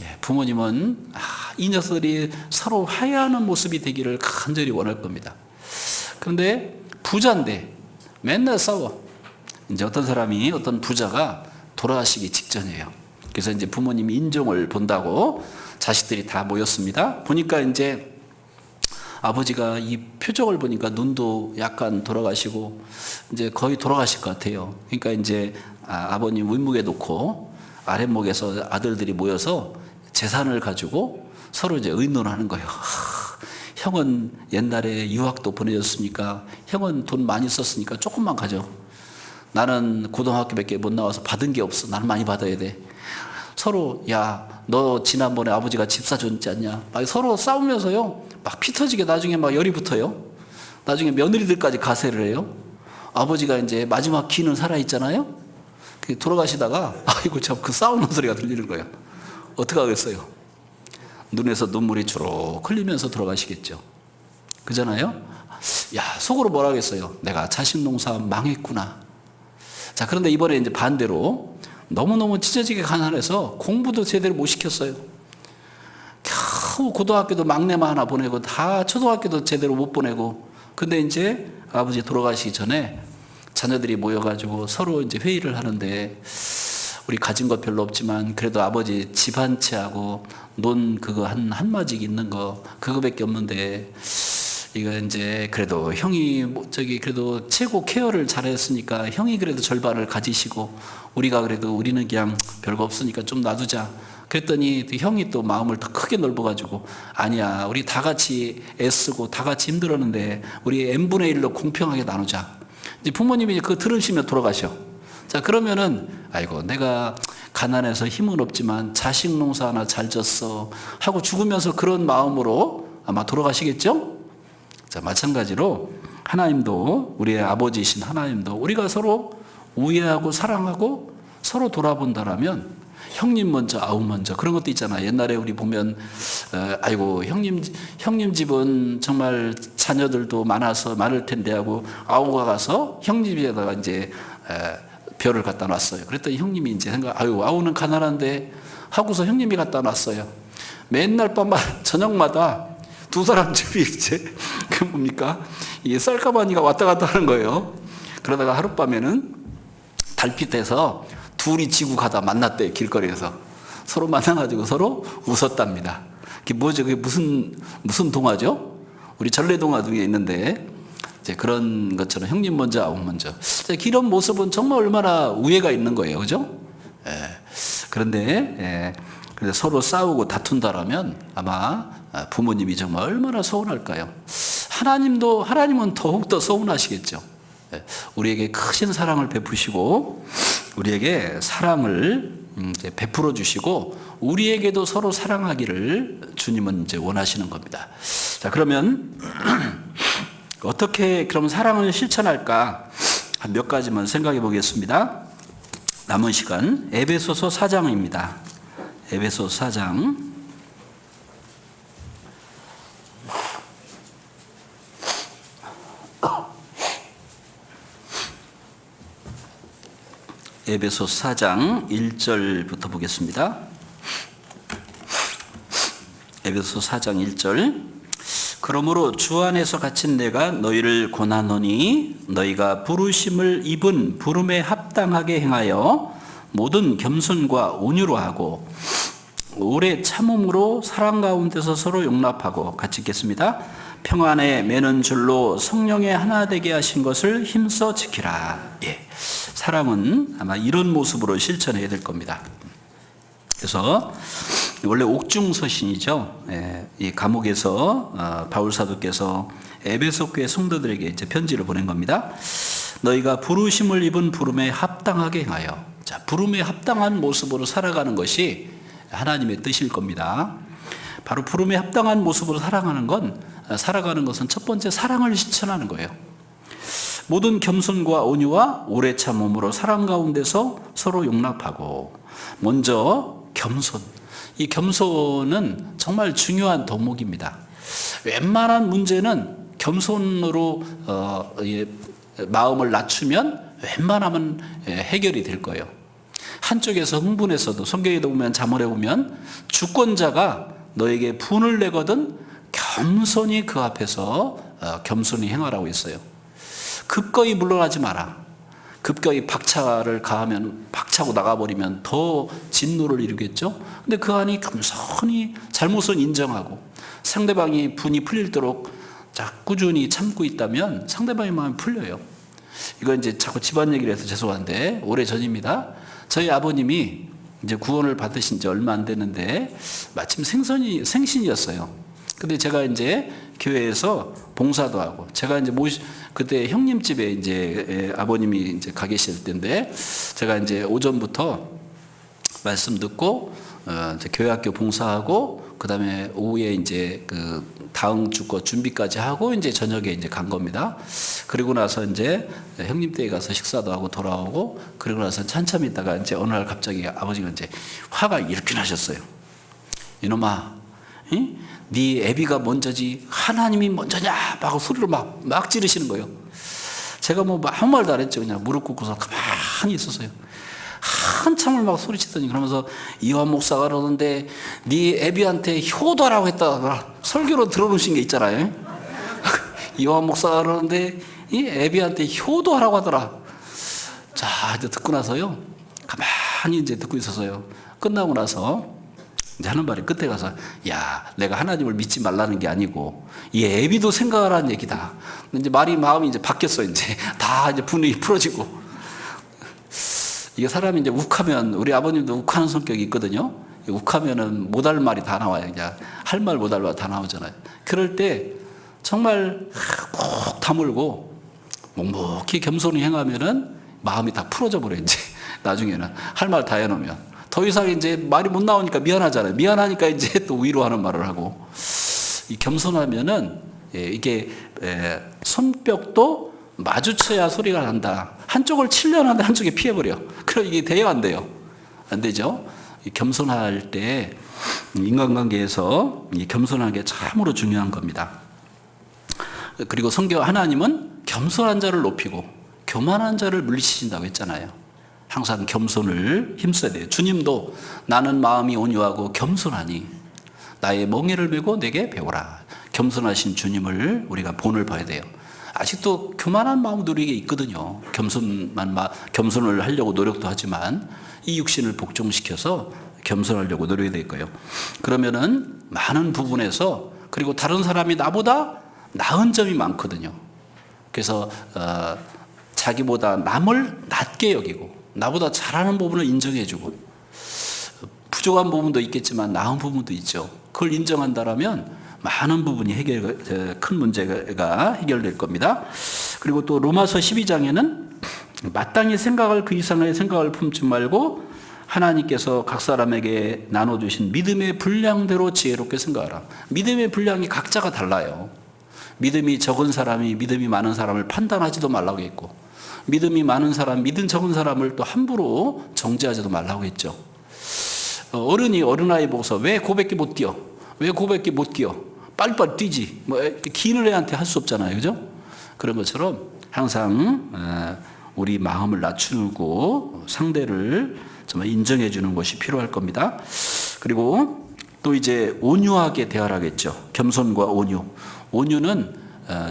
예, 부모님은 이 녀석들이 서로 화해하는 모습이 되기를 간절히 원할 겁니다. 그런데 부자인데 맨날 싸워. 이제 어떤 부자가 돌아가시기 직전이에요. 그래서 이제 부모님이 인종을 본다고 자식들이 다 모였습니다. 보니까 이제 아버지가 이 표정을 보니까 눈도 약간 돌아가시고 이제 거의 돌아가실 것 같아요. 그러니까 이제 아버님 윗목에 놓고 아랫목에서 아들들이 모여서 재산을 가지고 서로 이제 의논하는 거예요. 형은 옛날에 유학도 보내줬으니까 형은 돈 많이 썼으니까 조금만 가져. 나는 고등학교밖에 못 나와서 받은 게 없어. 나는 많이 받아야 돼. 서로 야, 너 지난번에 아버지가 집 사줬지 않냐? 막 서로 싸우면서요. 막 피 터지게 나중에 막 열이 붙어요. 나중에 며느리들까지 가세를 해요. 아버지가 이제 마지막 기는 살아있잖아요. 돌아가시다가 아이고 참 그 싸우는 소리가 들리는 거예요. 어떻게 하겠어요? 눈에서 눈물이 주룩 흘리면서 돌아가시겠죠. 그잖아요. 야, 속으로 뭐라 하겠어요? 내가 자식 농사 망했구나. 자, 그런데 이번에 이제 반대로 너무너무 찢어지게 가난해서 공부도 제대로 못 시켰어요. 겨우 고등학교도 막내만 하나 보내고 다 초등학교도 제대로 못 보내고. 근데 이제 아버지 돌아가시기 전에 자녀들이 모여가지고 서로 이제 회의를 하는데 우리 가진 것 별로 없지만 그래도 아버지 집 한 채하고 논 그거 한 마직 있는 거 그거밖에 없는데 이거 이제 그래도 형이 그래도 최고 케어를 잘했으니까 형이 그래도 절반을 가지시고 우리가 그래도 우리는 그냥 별거 없으니까 좀 놔두자. 그랬더니 형이 또 마음을 더 크게 넓어가지고 아니야, 우리 다 같이 애쓰고 다 같이 힘들었는데 우리 n분의 1로 공평하게 나누자. 이제 부모님이 그거 들으시면 돌아가셔. 자, 그러면은 아이고 내가 가난해서 힘은 없지만 자식 농사 하나 잘 졌어 하고 죽으면서 그런 마음으로 아마 돌아가시겠죠? 자, 마찬가지로 하나님도 우리의 아버지이신 하나님도 우리가 서로 우애하고 사랑하고 서로 돌아본다라면 형님 먼저 아우 먼저 그런 것도 있잖아요. 옛날에 우리 보면 아이고 형님 집은 정말 자녀들도 많을 텐데 하고 아우가 가서 형님 집에다가 이제 별을 갖다 놨어요. 그랬더니 형님이 이제 아유 아우는 가난한데 하고서 형님이 갖다 놨어요. 맨날 밤마다 저녁마다 두 사람 집이 이제 그 뭡니까 이 쌀가마니가 왔다 갔다 하는 거예요. 그러다가 하룻밤에는 달빛에서 둘이 지구 가다 만났대요. 길거리에서 서로 만나가지고 서로 웃었답니다. 그게 뭐죠? 그게 무슨 동화죠? 우리 전래동화 중에 있는데 이제 그런 것처럼 형님 먼저 아우 먼저. 이런 모습은 정말 얼마나 우애가 있는 거예요, 그죠? 그런데 서로 싸우고 다툰다라면 아마 부모님이 정말 얼마나 서운할까요? 하나님은 더욱더 서운하시겠죠. 우리에게 크신 사랑을 베푸시고 우리에게 사랑을 베풀어 주시고 우리에게도 서로 사랑하기를 주님은 이제 원하시는 겁니다. 자, 그러면 어떻게 그럼 사랑을 실천할까? 한 몇 가지만 생각해 보겠습니다. 남은 시간 에베소서 4장입니다. 에베소서 4장 에베소서 4장 1절부터 보겠습니다. 에베소서 4장 1절. 그러므로 주 안에서 갇힌 내가 너희를 권하노니 너희가 부르심을 입은 부름에 합당하게 행하여 모든 겸손과 온유로 하고 오래 참음으로 사랑 가운데서 서로 용납하고, 같이 읽겠습니다. 평안에 매는 줄로 성령의 하나 되게 하신 것을 힘써 지키라. 예. 사랑은 아마 이런 모습으로 실천해야 될 겁니다. 그래서 원래 옥중서신이죠. 이 감옥에서 바울 사도께서 에베소 교회 성도들에게 이제 편지를 보낸 겁니다. 너희가 부르심을 입은 부름에 합당하게 행하여. 자, 부름에 합당한 모습으로 살아가는 것이 하나님의 뜻일 겁니다. 바로 부름에 합당한 모습으로 살아가는 것은 첫 번째 사랑을 실천하는 거예요. 모든 겸손과 온유와 오래 참음으로 사랑 가운데서 서로 용납하고. 먼저 겸손. 이 겸손은 정말 중요한 덕목입니다. 웬만한 문제는 겸손으로 마음을 낮추면 웬만하면 해결이 될 거예요. 한쪽에서 흥분해서도 성경에 보면 잠언에 보면 주권자가 너에게 분을 내거든 겸손히 그 앞에서 겸손히 행하라고 했어요. 급거이 물러나지 마라. 급거이 박차를 가하면, 박차고 나가버리면 더 진노를 이루겠죠. 근데 그 안이 겸손히 잘못은 인정하고 상대방이 분이 풀리도록 꾸준히 참고 있다면 상대방의 마음이 풀려요. 이거 이제 자꾸 집안 얘기를 해서 죄송한데 오래전입니다. 저희 아버님이 이제 구원을 받으신 지 얼마 안 됐는데 마침 생신이었어요. 근데 제가 이제 교회에서 봉사도 하고, 제가 이제 그때 형님 집에 이제 아버님이 이제 가 계실 때인데, 제가 이제 오전부터 말씀 듣고 이제 교회학교 봉사하고, 그다음에 오후에 이제 그 다음 주 거 준비까지 하고 이제 저녁에 이제 간 겁니다. 그리고 나서 이제 형님 댁에 가서 식사도 하고 돌아오고, 그리고 나서 한참 있다가 이제 어느 날 갑자기 아버지가 이제 화가 이렇게 나셨어요. 이놈아, 네 애비가 먼저지 하나님이 먼저냐? 하고 소리를 막 지르시는 거예요. 제가 뭐 아무 말도 안 했죠. 그냥 무릎 꿇고서 가만히 있었어요. 한참을 막 소리치더니, 그러면서 이완 목사가 그러는데 네 애비한테 효도하라고 했다. 설교로 들어놓으신 게 있잖아요. 이완 목사가 그러는데 이 애비한테 효도하라고 하더라. 자, 이제 듣고 나서요, 가만히 이제 듣고 있었어요. 끝나고 나서 이제 하는 말이 끝에 가서, 야, 내가 하나님을 믿지 말라는 게 아니고 이 애비도 생각하라는 얘기다. 이제 마음이 이제 바뀌었어. 이제 다 이제 분위기 풀어지고. 이게 사람이 이제 욱하면, 우리 아버님도 욱하는 성격이 있거든요. 욱하면은 못할 말이 다 나와요. 그냥 할 말 못할 말 다 나오잖아요. 그럴 때 정말 꼭 다물고 묵묵히 겸손히 행하면은 마음이 다 풀어져 버려. 이제 나중에는 할 말 다 해놓으면 더 이상 이제 말이 못 나오니까 미안하잖아요. 미안하니까 이제 또 위로하는 말을 하고. 이 겸손하면은 이게 손뼉도 마주쳐야 소리가 난다. 한쪽을 치려는데 한쪽에 피해버려. 그럼 이게 돼요, 안 돼요? 안 되죠. 겸손할 때 인간관계에서 이 겸손한 게 참으로 중요한 겁니다. 그리고 성경 하나님은 겸손한 자를 높이고 교만한 자를 물리치신다고 했잖아요. 항상 겸손을 힘써야 돼요. 주님도 나는 마음이 온유하고 겸손하니 나의 멍에를 메고 내게 배우라. 겸손하신 주님을 우리가 본을 봐야 돼요. 아직도 교만한 마음도 우리에게 있거든요. 겸손을 하려고 노력도 하지만 이 육신을 복종시켜서 겸손하려고 노력이 될 거예요. 그러면은 많은 부분에서, 그리고 다른 사람이 나보다 나은 점이 많거든요. 그래서 자기보다 남을 낮게 여기고 나보다 잘하는 부분을 인정해주고, 부족한 부분도 있겠지만 나은 부분도 있죠. 그걸 인정한다라면 많은 부분이 큰 문제가 해결될 겁니다. 그리고 또 로마서 12장에는 마땅히 생각할 그 이상의 생각을 품지 말고 하나님께서 각 사람에게 나눠주신 믿음의 분량대로 지혜롭게 생각하라. 믿음의 분량이 각자가 달라요. 믿음이 적은 사람이 믿음이 많은 사람을 판단하지도 말라고 했고, 믿음이 많은 사람, 믿음 적은 사람을 또 함부로 정죄하지도 말라고 했죠. 어른이 어린아이 보고서 왜 고백기 못 뛰어? 왜 고백기 못 뛰어? 빨리빨리 뛰지. 뭐 기는 애한테 할 수 없잖아요. 그죠? 그런 것처럼 항상 우리 마음을 낮추고 상대를 정말 인정해 주는 것이 필요할 겁니다. 그리고 또 이제 온유하게 대하라겠죠. 겸손과 온유. 온유는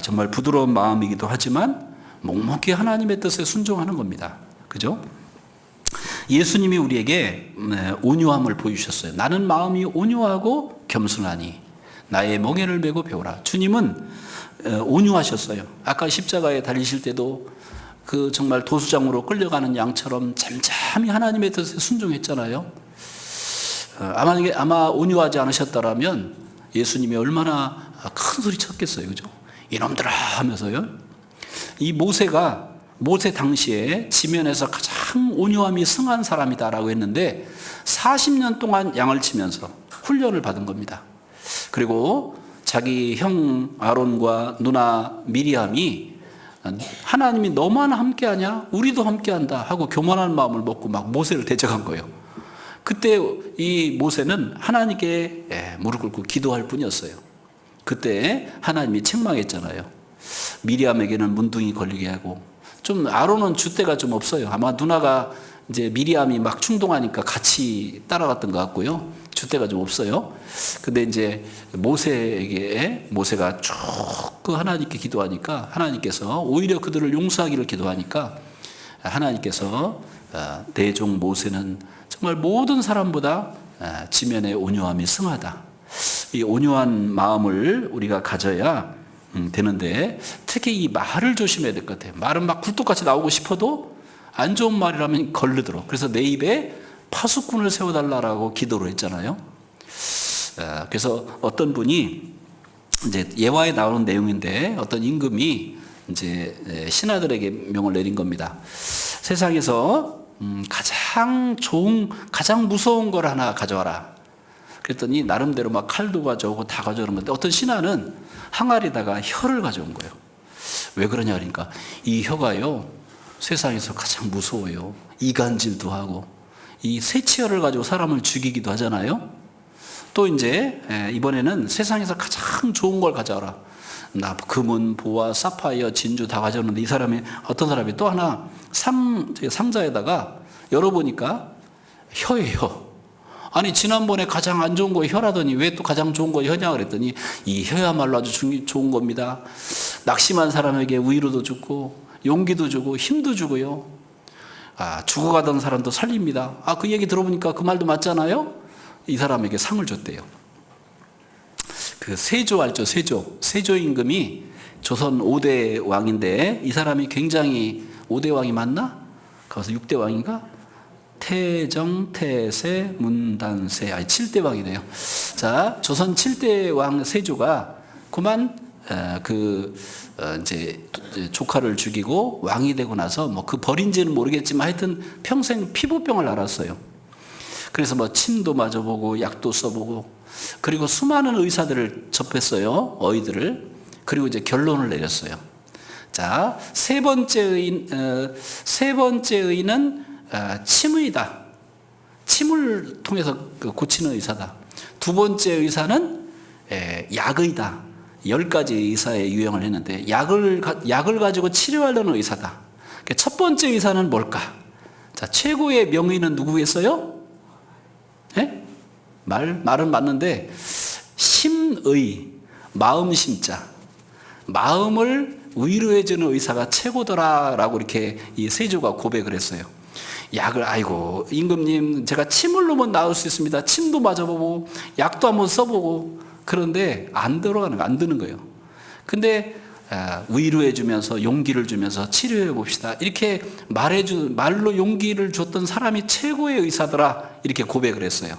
정말 부드러운 마음이기도 하지만 묵묵히 하나님의 뜻에 순종하는 겁니다. 그죠? 예수님이 우리에게 온유함을 보여주셨어요. 나는 마음이 온유하고 겸손하니 나의 멍에를 메고 배우라. 주님은 온유하셨어요. 아까 십자가에 달리실 때도 그 정말 도수장으로 끌려가는 양처럼 잠잠히 하나님의 뜻에 순종했잖아요. 아마 온유하지 않으셨다라면 예수님이 얼마나 큰 소리 쳤겠어요. 그죠? 이놈들아 하면서요. 이 모세 당시에 지면에서 가장 온유함이 승한 사람이다라고 했는데 40년 동안 양을 치면서 훈련을 받은 겁니다. 그리고 자기 형 아론과 누나 미리암이 하나님이 너만 함께하냐? 우리도 함께한다 하고 교만한 마음을 먹고 막 모세를 대적한 거예요. 그때 이 모세는 하나님께 무릎 꿇고 기도할 뿐이었어요. 그때 하나님이 책망했잖아요. 미리암에게는 문둥이 걸리게 하고, 좀 아론은 줏대가 좀 없어요. 아마 누나가 이제 미리암이 막 충동하니까 같이 따라갔던 것 같고요. 줏대가 좀 없어요. 근데 이제 모세가 쭉 그 하나님께 기도하니까 하나님께서 오히려 그들을 용서하기를 기도하니까 하나님께서 내 종 모세는 정말 모든 사람보다 지면의 온유함이 승하다. 이 온유한 마음을 우리가 가져야 되는데, 특히 이 말을 조심해야 될 것 같아요. 말은 막 굴뚝같이 나오고 싶어도 안 좋은 말이라면 걸르도록. 그래서 내 입에 파수꾼을 세워달라고 기도를 했잖아요. 그래서 어떤 분이 이제 예화에 나오는 내용인데, 어떤 임금이 이제 신하들에게 명을 내린 겁니다. 세상에서 가장 무서운 걸 하나 가져와라. 그랬더니 나름대로 막 칼도 가져오고 다 가져오는 건데, 어떤 신하는 항아리에다가 혀를 가져온 거예요. 왜 그러냐 그러니까 이 혀가요 세상에서 가장 무서워요. 이간질도 하고 이 새치혈을 가지고 사람을 죽이기도 하잖아요. 또 이제 이번에는 세상에서 가장 좋은 걸 가져와라. 나 금은 보화 사파이어 진주 다 가져오는데, 이 사람이 어떤 사람이 또 하나 상자에다가 열어보니까 혀예요. 아니 지난번에 가장 안 좋은 거 혀라더니 왜 또 가장 좋은 거 혀냐 그랬더니, 이 혀야말로 아주 좋은 겁니다. 낙심한 사람에게 위로도 주고 용기도 주고 힘도 주고요. 죽어가던 사람도 살립니다. 그 얘기 들어보니까 그 말도 맞잖아요. 이 사람에게 상을 줬대요. 그 세조 알죠? 세조 임금이 조선 5대 왕인데, 이 사람이 굉장히 5대 왕이 맞나? 가서 6대 왕인가? 태정, 태세, 문단세, 7대 왕이네요. 자, 조선 7대 왕 세조가 그만 이제 조카를 죽이고 왕이 되고 나서 뭐 그 벌인지는 모르겠지만 하여튼 평생 피부병을 앓았어요. 그래서 뭐 침도 맞아보고 약도 써보고, 그리고 수많은 의사들을 접했어요. 어이들을. 그리고 이제 결론을 내렸어요. 자, 세 번째 의는 침의다. 침을 통해서 고치는 의사다. 두 번째 의사는 약의다. 10가지 의사의 유형을 했는데, 약을 가지고 치료하려는 의사다. 첫 번째 의사는 뭘까? 자, 최고의 명의는 누구겠어요? 말은 맞는데, 심의, 마음 심자. 마음을 위로해주는 의사가 최고더라라고 이렇게 이 세조가 고백을 했어요. 약을, 아이고 임금님 제가 침을로만 나을 수 있습니다. 침도 맞아보고 약도 한번 써보고, 그런데 안 드는 거예요. 근데 위로해주면서 용기를 주면서 치료해 봅시다. 이렇게 말로 용기를 줬던 사람이 최고의 의사더라, 이렇게 고백을 했어요.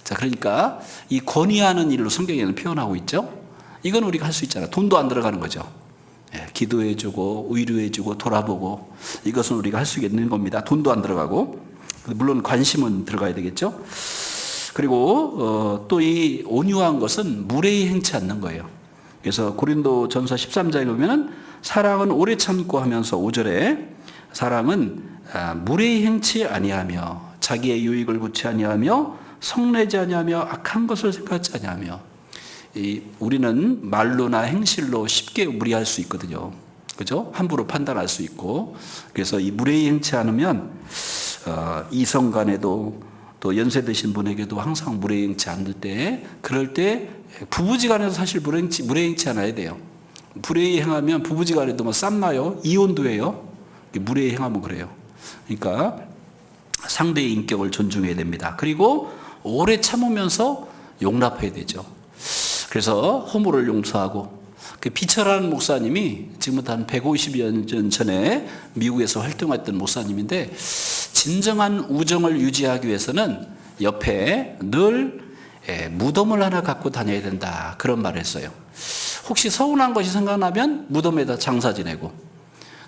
자, 그러니까 이 권위하는 일로 성경에는 표현하고 있죠. 이건 우리가 할 수 있잖아요. 돈도 안 들어가는 거죠. 기도해주고 위로해주고 돌아보고, 이것은 우리가 할 수 있는 겁니다. 돈도 안 들어가고, 물론 관심은 들어가야 되겠죠. 그리고 또 이 온유한 것은 무례히 행치 않는 거예요. 그래서 고린도전서 13장에 보면은 사랑은 오래 참고 하면서 5절에 사랑은 무례히 행치 아니하며 자기의 유익을 구치 아니하며 성내지 아니하며 악한 것을 생각하지 아니하며. 우리는 말로나 행실로 쉽게 무리할 수 있거든요. 그죠? 함부로 판단할 수 있고. 그래서 이 무례히 행치 않으면 이성 간에도 또 연세 드신 분에게도 항상 무례히 행치 않을 때, 그럴 때 부부지간에도 사실 무례히 행치 않아야 돼요. 무례히 행하면 부부지간에도 뭐 쌈나요? 이혼도 해요. 무례히 행하면 그래요. 그러니까 상대의 인격을 존중해야 됩니다. 그리고 오래 참으면서 용납해야 되죠. 그래서 허물을 용서하고, 비철하는 목사님이 지금부터 한 150여 년 전에 미국에서 활동했던 목사님인데, 진정한 우정을 유지하기 위해서는 옆에 늘 무덤을 하나 갖고 다녀야 된다, 그런 말을 했어요. 혹시 서운한 것이 생각나면 무덤에다 장사 지내고,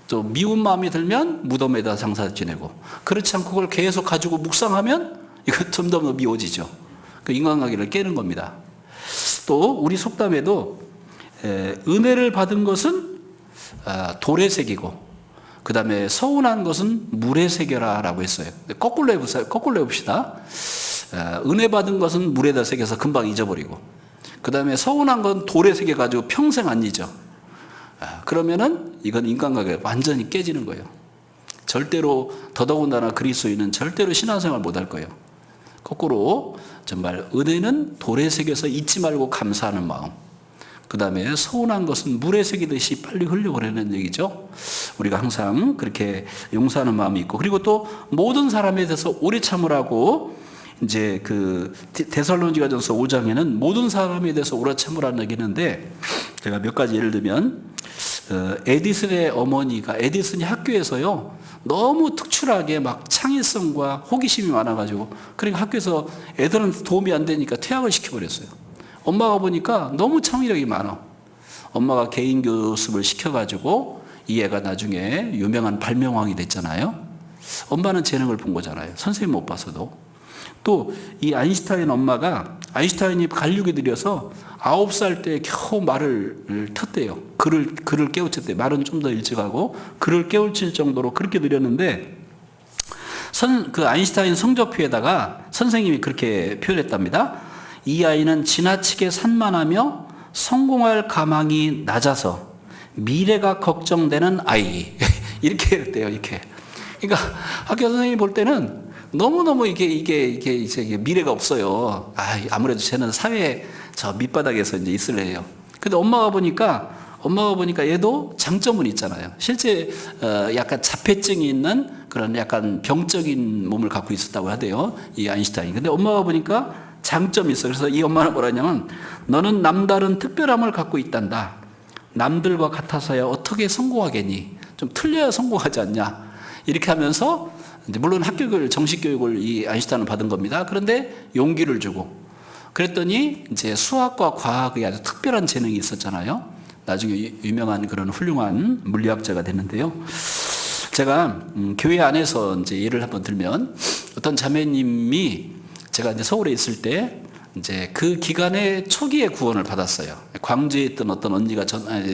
또 미운 마음이 들면 무덤에다 장사 지내고, 그렇지 않고 그걸 계속 가지고 묵상하면 이거 점점 더 미워지죠. 그 인간관계를 깨는 겁니다. 또 우리 속담에도 은혜를 받은 것은 돌에 새기고, 그 다음에 서운한 것은 물에 새겨라 라고 했어요. 거꾸로 해보세요. 거꾸로 해봅시다. 은혜 받은 것은 물에다 새겨서 금방 잊어버리고, 그 다음에 서운한 건 돌에 새겨가지고 평생 안 잊어. 그러면은 이건 인간관계가 완전히 깨지는 거예요. 절대로, 더더군다나 그리스도인은 절대로 신앙생활 못할 거예요. 거꾸로 정말 은혜는 돌에 새겨서 잊지 말고 감사하는 마음, 그 다음에 서운한 것은 물에 새기듯이 빨리 흘려보내는 얘기죠. 우리가 항상 그렇게 용서하는 마음이 있고, 그리고 또 모든 사람에 대해서 오래 참으라고, 이제 그 데살로니가전서 5장에는 모든 사람에 대해서 오래 참으라는 얘기인데, 제가 몇 가지 예를 들면, 에디슨의 어머니가, 에디슨이 학교에서요 너무 특출하게 막 창의성과 호기심이 많아가지고, 그러니까 학교에서 애들한테 도움이 안 되니까 퇴학을 시켜버렸어요. 엄마가 보니까 너무 창의력이 많아. 엄마가 개인 교습을 시켜가지고 이 애가 나중에 유명한 발명왕이 됐잖아요. 엄마는 재능을 본 거잖아요. 선생님 못 봐서도. 또 이 아인슈타인 엄마가, 아인슈타인이 갈육이 들여서 9살 때 겨우 말을 텄대요. 글을 깨우쳤대요. 말은 좀 더 일찍 하고 글을 깨우칠 정도로 그렇게 느렸는데, 그 아인슈타인 성적표에다가 선생님이 그렇게 표현했답니다. 이 아이는 지나치게 산만하며 성공할 가망이 낮아서 미래가 걱정되는 아이. 이렇게 했대요. 이렇게. 그러니까 학교 선생님이 볼 때는 너무너무 이게 미래가 없어요. 아무래도 쟤는 사회 저 밑바닥에서 이제 있을래요. 근데 엄마가 보니까 얘도 장점은 있잖아요. 실제 약간 자폐증이 있는 그런 약간 병적인 몸을 갖고 있었다고 하대요, 이 아인슈타인. 근데 엄마가 보니까 장점이 있어요. 그래서 이 엄마는 뭐라 하냐면, 너는 남다른 특별함을 갖고 있단다. 남들과 같아서야 어떻게 성공하겠니? 좀 틀려야 성공하지 않냐? 이렇게 하면서, 이제 물론 학교를, 정식 교육을 이 아인슈타인은 받은 겁니다. 그런데 용기를 주고, 그랬더니 이제 수학과 과학에 아주 특별한 재능이 있었잖아요. 나중에 유명한 그런 훌륭한 물리학자가 됐는데요. 제가 교회 안에서 이제 예를 한번 들면, 어떤 자매님이, 제가 이제 서울에 있을 때 이제 그 기간에 초기에 구원을 받았어요. 광주에 있던 어떤 언니가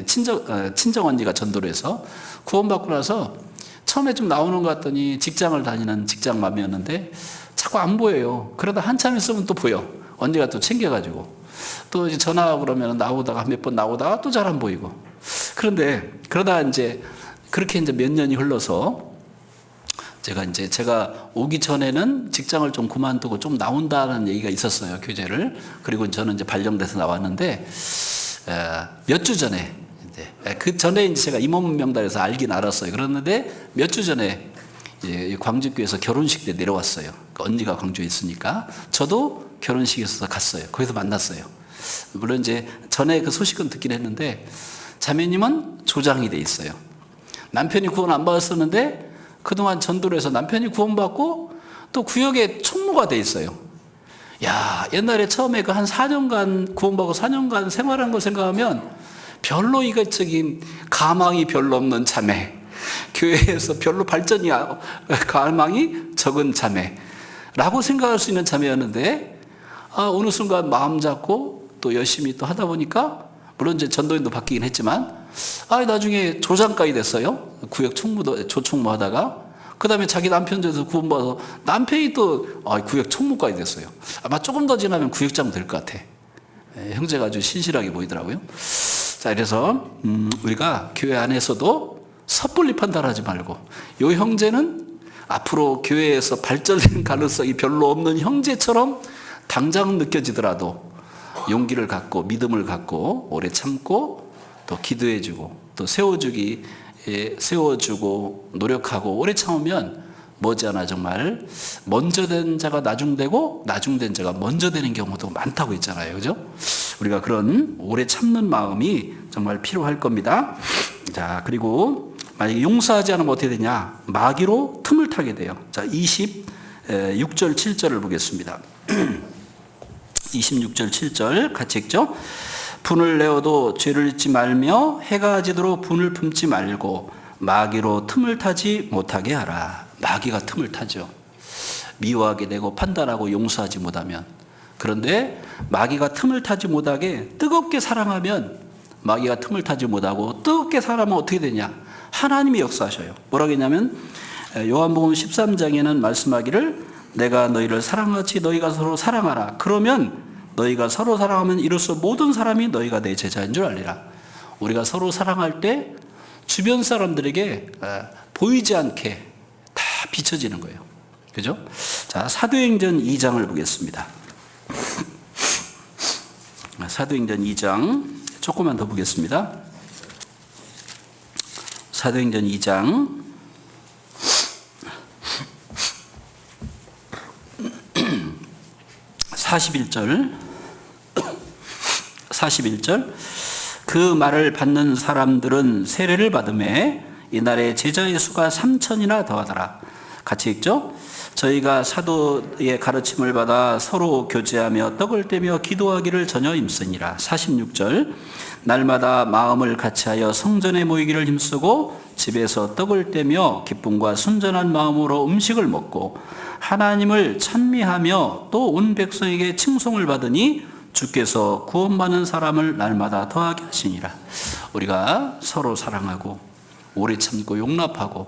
친정 언니가 전도를 해서 구원받고 나서 처음에 좀 나오는 것 같더니 직장을 다니는 직장맘이었는데 자꾸 안 보여요. 그러다 한참 있으면 또 보여. 언니가 또 챙겨가지고 또 이제 전화하고 그러면 나오다가 몇 번 나오다가 또 잘 안 보이고. 그런데 그러다 이제 그렇게 이제 몇 년이 흘러서 제가 오기 전에는 직장을 좀 그만두고 좀 나온다는 얘기가 있었어요, 교제를. 그리고 저는 이제 발령돼서 나왔는데, 몇 주 전에, 그 전에 이제 제가 임원 명단에서 알긴 알았어요. 그랬는데 몇 주 전에 이제 광주교에서 결혼식 때 내려왔어요. 언니가 광주에 있으니까. 저도 결혼식에 있어서 갔어요. 거기서 만났어요. 물론 이제 전에 그 소식은 듣긴 했는데, 자매님은 조장이 돼 있어요. 남편이 구원 안 받았었는데, 그동안 전도를 해서 남편이 구원받고 또 구역에 총무가 돼 있어요. 야, 옛날에 처음에 그 한 4년간 구원받고 4년간 생활한 거 생각하면 별로 이것저긴 가망이 별로 없는 자매, 교회에서 별로 발전이 가망이 적은 자매라고 생각할 수 있는 자매였는데, 어느 순간 마음 잡고 또 열심히 또 하다 보니까, 물론 이제 전도인도 바뀌긴 했지만, 나중에 조장까지 됐어요. 구역 총무도, 조총무 하다가. 그 다음에 자기 남편 돼서 구원받아서 남편이 또 구역 총무과에 됐어요. 아마 조금 더 지나면 구역장 될 것 같아. 형제가 아주 신실하게 보이더라고요. 자, 그래서 우리가 교회 안에서도 섣불리 판단하지 말고, 요 형제는 앞으로 교회에서 발전된 가능성이 별로 없는 형제처럼 당장 느껴지더라도 용기를 갖고 믿음을 갖고 오래 참고 또 기도해주고 또 세워주고 노력하고 오래 참으면 머지않아 정말 먼저 된 자가 나중되고 나중된 자가 먼저 되는 경우도 많다고 했잖아요. 그죠? 우리가 그런 오래 참는 마음이 정말 필요할 겁니다. 자, 그리고 만약에 용서하지 않으면 어떻게 되냐? 마귀로 틈을 타게 돼요. 자, 26절 7절을 보겠습니다. 26절 7절 같이 읽죠. 분을 내어도 죄를 짓지 말며 해가 지도록 분을 품지 말고 마귀로 틈을 타지 못하게 하라. 마귀가 틈을 타죠. 미워하게 되고 판단하고 용서하지 못하면. 그런데 마귀가 틈을 타지 못하게 뜨겁게 사랑하면 마귀가 틈을 타지 못하고 뜨겁게 사랑하면 어떻게 되냐? 하나님이 역사하셔요. 뭐라고 했냐면 요한복음 13장에는 말씀하기를 내가 너희를 사랑하지 너희가 서로 사랑하라. 그러면 너희가 서로 사랑하면 이로써 모든 사람이 너희가 내 제자인 줄 알리라. 우리가 서로 사랑할 때 주변 사람들에게 보이지 않게 다 비춰지는 거예요. 그죠? 자, 사도행전 2장을 보겠습니다. 사도행전 2장 조금만 더 보겠습니다. 사도행전 2장 41절 그 말을 받는 사람들은 세례를 받음에 이날에 제자의 수가 3,000이나 더하더라. 같이 읽죠. 저희가 사도의 가르침을 받아 서로 교제하며 떡을 떼며 기도하기를 전혀 힘쓰니라. 46절 날마다 마음을 같이하여 성전에 모이기를 힘쓰고 집에서 떡을 떼며 기쁨과 순전한 마음으로 음식을 먹고 하나님을 찬미하며 또 온 백성에게 칭송을 받으니 주께서 구원받는 사람을 날마다 더하게 하시니라. 우리가 서로 사랑하고 오래 참고 용납하고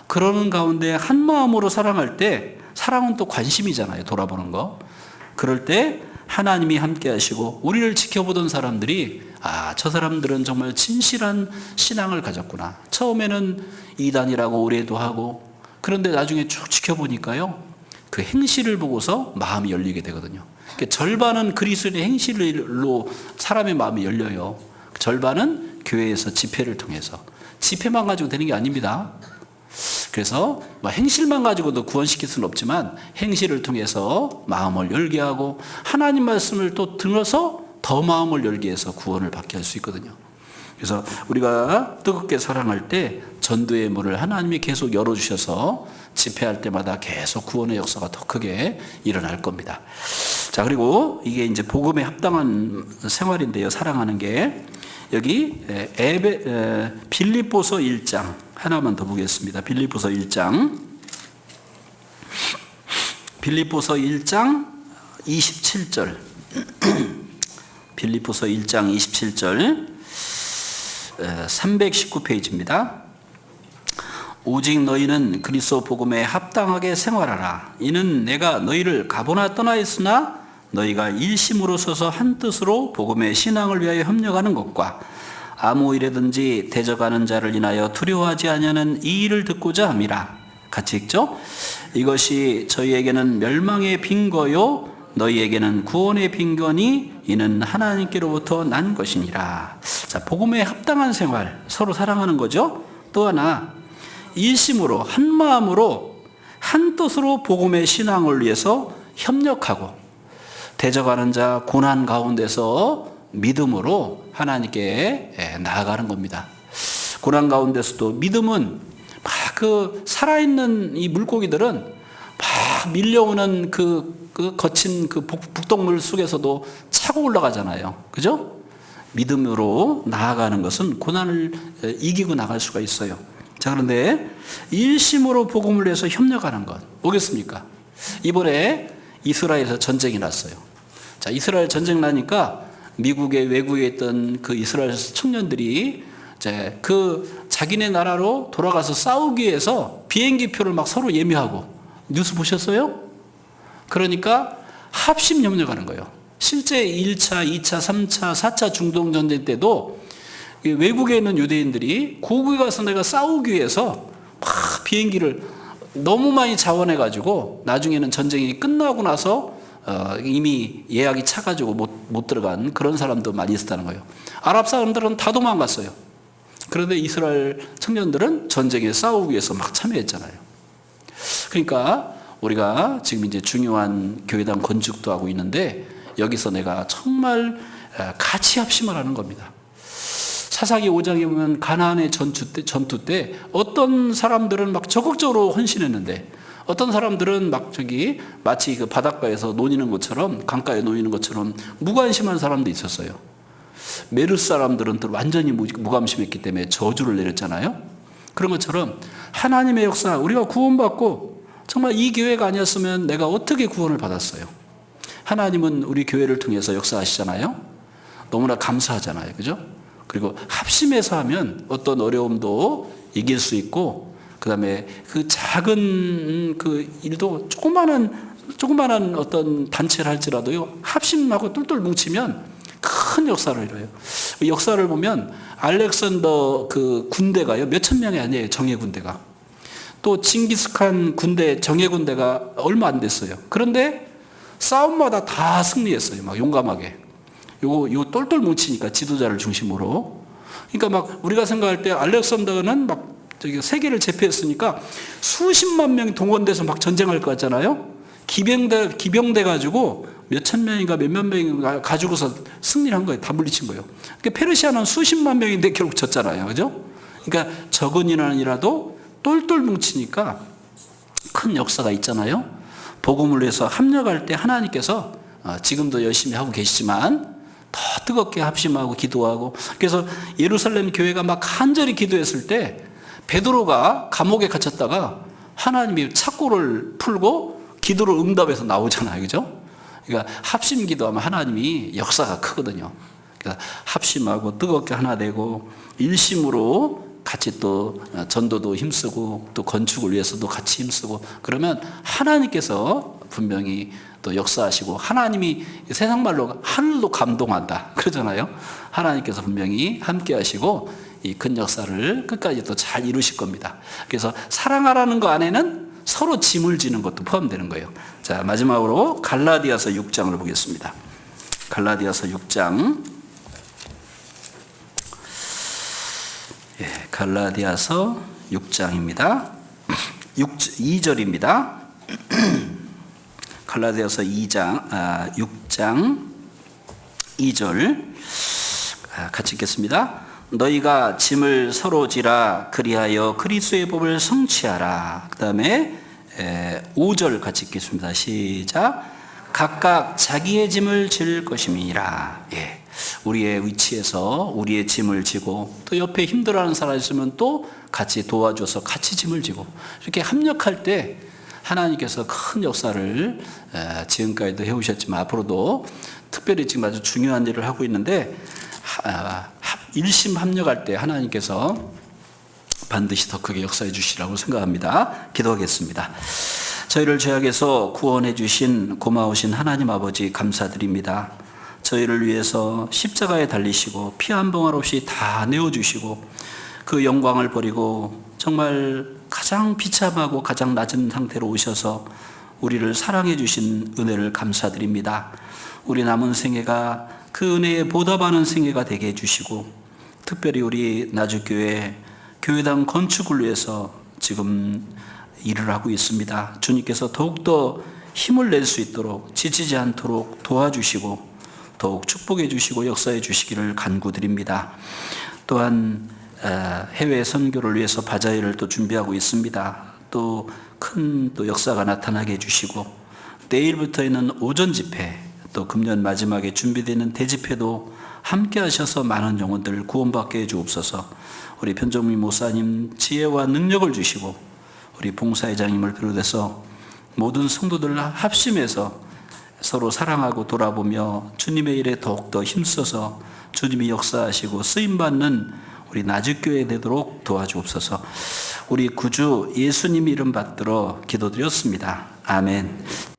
그러는 가운데 한 마음으로 사랑할 때, 사랑은 또 관심이잖아요. 돌아보는 거. 그럴 때 하나님이 함께 하시고 우리를 지켜보던 사람들이 저 사람들은 정말 진실한 신앙을 가졌구나. 처음에는 이단이라고 오해도 하고, 그런데 나중에 쭉 지켜보니까요, 그 행실을 보고서 마음이 열리게 되거든요. 그러니까 절반은 그리스도의 행실로 사람의 마음이 열려요. 절반은 교회에서 집회를 통해서. 집회만 가지고 되는 게 아닙니다. 그래서 행실만 가지고도 구원시킬 수는 없지만 행실을 통해서 마음을 열게 하고 하나님 말씀을 또 들어서 더 마음을 열게 해서 구원을 받게 할 수 있거든요. 그래서 우리가 뜨겁게 사랑할 때 전도의 문을 하나님이 계속 열어주셔서 집회할 때마다 계속 구원의 역사가 더 크게 일어날 겁니다. 자, 그리고 이게 이제 복음에 합당한 생활인데요. 사랑하는 게 여기 빌립보서 1장 하나만 더 보겠습니다. 빌립보서 1장 27절 빌립보서 1장 27절 319페이지입니다. 오직 너희는 그리스도 복음에 합당하게 생활하라. 이는 내가 너희를 가보나 떠나 있으나 너희가 일심으로 서서 한 뜻으로 복음의 신앙을 위하여 협력하는 것과 아무 일에든지 대적하는 자를 인하여 두려워하지 아니하는 이 일을 듣고자 함이라. 같이 읽죠. 이것이 저희에게는 멸망의 빈거요 너희에게는 구원의 빈거니 이는 하나님께로부터 난 것이니라. 자, 복음에 합당한 생활, 서로 사랑하는 거죠. 또 하나, 일심으로 한 마음으로 한 뜻으로 복음의 신앙을 위해서 협력하고 대적하는 자 고난 가운데서 믿음으로 하나님께 나아가는 겁니다. 고난 가운데서도 믿음은 막 그 살아있는 이 물고기들은 막 밀려오는 그 거친 그 북동물 속에서도 차고 올라가잖아요. 그죠? 믿음으로 나아가는 것은 고난을 이기고 나갈 수가 있어요. 자, 그런데 일심으로 복음을 위해서 협력하는 것 뭐겠습니까? 이번에 이스라엘에서 전쟁이 났어요. 자, 이스라엘 전쟁 나니까 미국의 외국에 있던 그 이스라엘 청년들이 이제 그 자기네 나라로 돌아가서 싸우기 위해서 비행기표를 막 서로 예매하고, 뉴스 보셨어요? 그러니까 합심협력하는 거예요. 실제 1차, 2차, 3차, 4차 중동전쟁 때도 외국에 있는 유대인들이 고국에 가서 내가 싸우기 위해서 막 비행기를 너무 많이 자원해가지고 나중에는 전쟁이 끝나고 나서 이미 예약이 차가지고 못 들어간 그런 사람도 많이 있었다는 거예요. 아랍 사람들은 다 도망갔어요. 그런데 이스라엘 청년들은 전쟁에 싸우기 위해서 막 참여했잖아요. 그러니까 우리가 지금 이제 중요한 교회당 건축도 하고 있는데 여기서 내가 정말 같이 합심을 하는 겁니다. 사사기 5장에 보면 가나안의 전투 때 어떤 사람들은 막 적극적으로 헌신했는데 어떤 사람들은 막 마치 그 바닷가에서 노니는 것처럼, 강가에 노니는 것처럼 무관심한 사람도 있었어요. 메르스 사람들은 또 완전히 무관심했기 때문에 저주를 내렸잖아요. 그런 것처럼 하나님의 역사, 우리가 구원받고 정말 이 교회가 아니었으면 내가 어떻게 구원을 받았어요. 하나님은 우리 교회를 통해서 역사하시잖아요. 너무나 감사하잖아요. 그죠? 그리고 합심해서 하면 어떤 어려움도 이길 수 있고, 그 다음에 그 작은 그 일도 조그마한 어떤 단체를 할지라도요, 합심하고 똘똘 뭉치면 큰 역사를 이뤄요. 역사를 보면 알렉산더 그 군대가요, 몇천 명이 아니에요. 정예 군대가. 또 징기스칸 군대, 정예 군대가 얼마 안 됐어요. 그런데 싸움마다 다 승리했어요. 막 용감하게. 요 똘똘 뭉치니까 지도자를 중심으로. 그러니까 막 우리가 생각할 때 알렉산더는 막 세계를 제패했으니까 수십만 명이 동원돼서 막 전쟁할 것 같잖아요. 기병대 가지고 몇천 명인가 몇몇 명인가 가지고서 승리를 한 거예요. 다 물리친 거예요. 그러니까 페르시아는 수십만 명인데 결국 졌잖아요. 그죠? 그러니까 적은 인원이라도 똘똘 뭉치니까 큰 역사가 있잖아요. 복음을 위해서 합력할 때 하나님께서 지금도 열심히 하고 계시지만 더 뜨겁게 합심하고 기도하고, 그래서 예루살렘 교회가 막 간절히 기도했을 때 베드로가 감옥에 갇혔다가 하나님이 착고를 풀고 기도를 응답해서 나오잖아요. 그죠? 그러니까 합심 기도하면 하나님이 역사가 크거든요. 그러니까 합심하고 뜨겁게 하나 되고 일심으로 같이 또 전도도 힘쓰고 또 건축을 위해서도 같이 힘쓰고, 그러면 하나님께서 분명히 또 역사하시고, 하나님이 세상 말로 하늘도 감동한다 그러잖아요. 하나님께서 분명히 함께 하시고 이 큰 역사를 끝까지 또 잘 이루실 겁니다. 그래서 사랑하라는 거 안에는 서로 짐을 지는 것도 포함되는 거예요. 자, 마지막으로 갈라디아서 6장을 보겠습니다. 갈라디아서 6장. 갈라디아서 6장입니다. 2절입니다. 갈라디아서 6장 2절 같이 읽겠습니다. 너희가 짐을 서로 지라, 그리하여 그리스도의 법을 성취하라. 그 다음에 5절 같이 읽겠습니다. 시작. 각각 자기의 짐을 질 것임이니라. 예. 우리의 위치에서 우리의 짐을 지고, 또 옆에 힘들어하는 사람이 있으면 또 같이 도와줘서 같이 짐을 지고, 이렇게 합력할 때 하나님께서 큰 역사를 지금까지도 해오셨지만 앞으로도 특별히 지금 아주 중요한 일을 하고 있는데, 일심 합력할 때 하나님께서 반드시 더 크게 역사해 주시라고 생각합니다. 기도하겠습니다. 저희를 죄악에서 구원해 주신 고마우신 하나님 아버지 감사드립니다. 저희를 위해서 십자가에 달리시고 피 한 방울 없이 다 내어주시고 그 영광을 버리고 정말 가장 비참하고 가장 낮은 상태로 오셔서 우리를 사랑해 주신 은혜를 감사드립니다. 우리 남은 생애가 그 은혜에 보답하는 생애가 되게 해주시고, 특별히 우리 나주교회 교회당 건축을 위해서 지금 일을 하고 있습니다. 주님께서 더욱더 힘을 낼 수 있도록 지치지 않도록 도와주시고 더욱 축복해 주시고 역사해 주시기를 간구드립니다. 또한 해외 선교를 위해서 바자회를 또 준비하고 있습니다. 또 큰 또 역사가 나타나게 해주시고, 내일부터 있는 오전 집회, 또 금년 마지막에 준비되는 대집회도 함께 하셔서 많은 영혼들 구원받게 해주옵소서. 우리 변종민 목사님 지혜와 능력을 주시고, 우리 봉사회장님을 비롯해서 모든 성도들 합심해서 서로 사랑하고 돌아보며 주님의 일에 더욱더 힘써서 주님이 역사하시고 쓰임받는 우리 나주교회 되도록 도와주옵소서. 우리 구주 예수님 이름 받들어 기도드렸습니다. 아멘.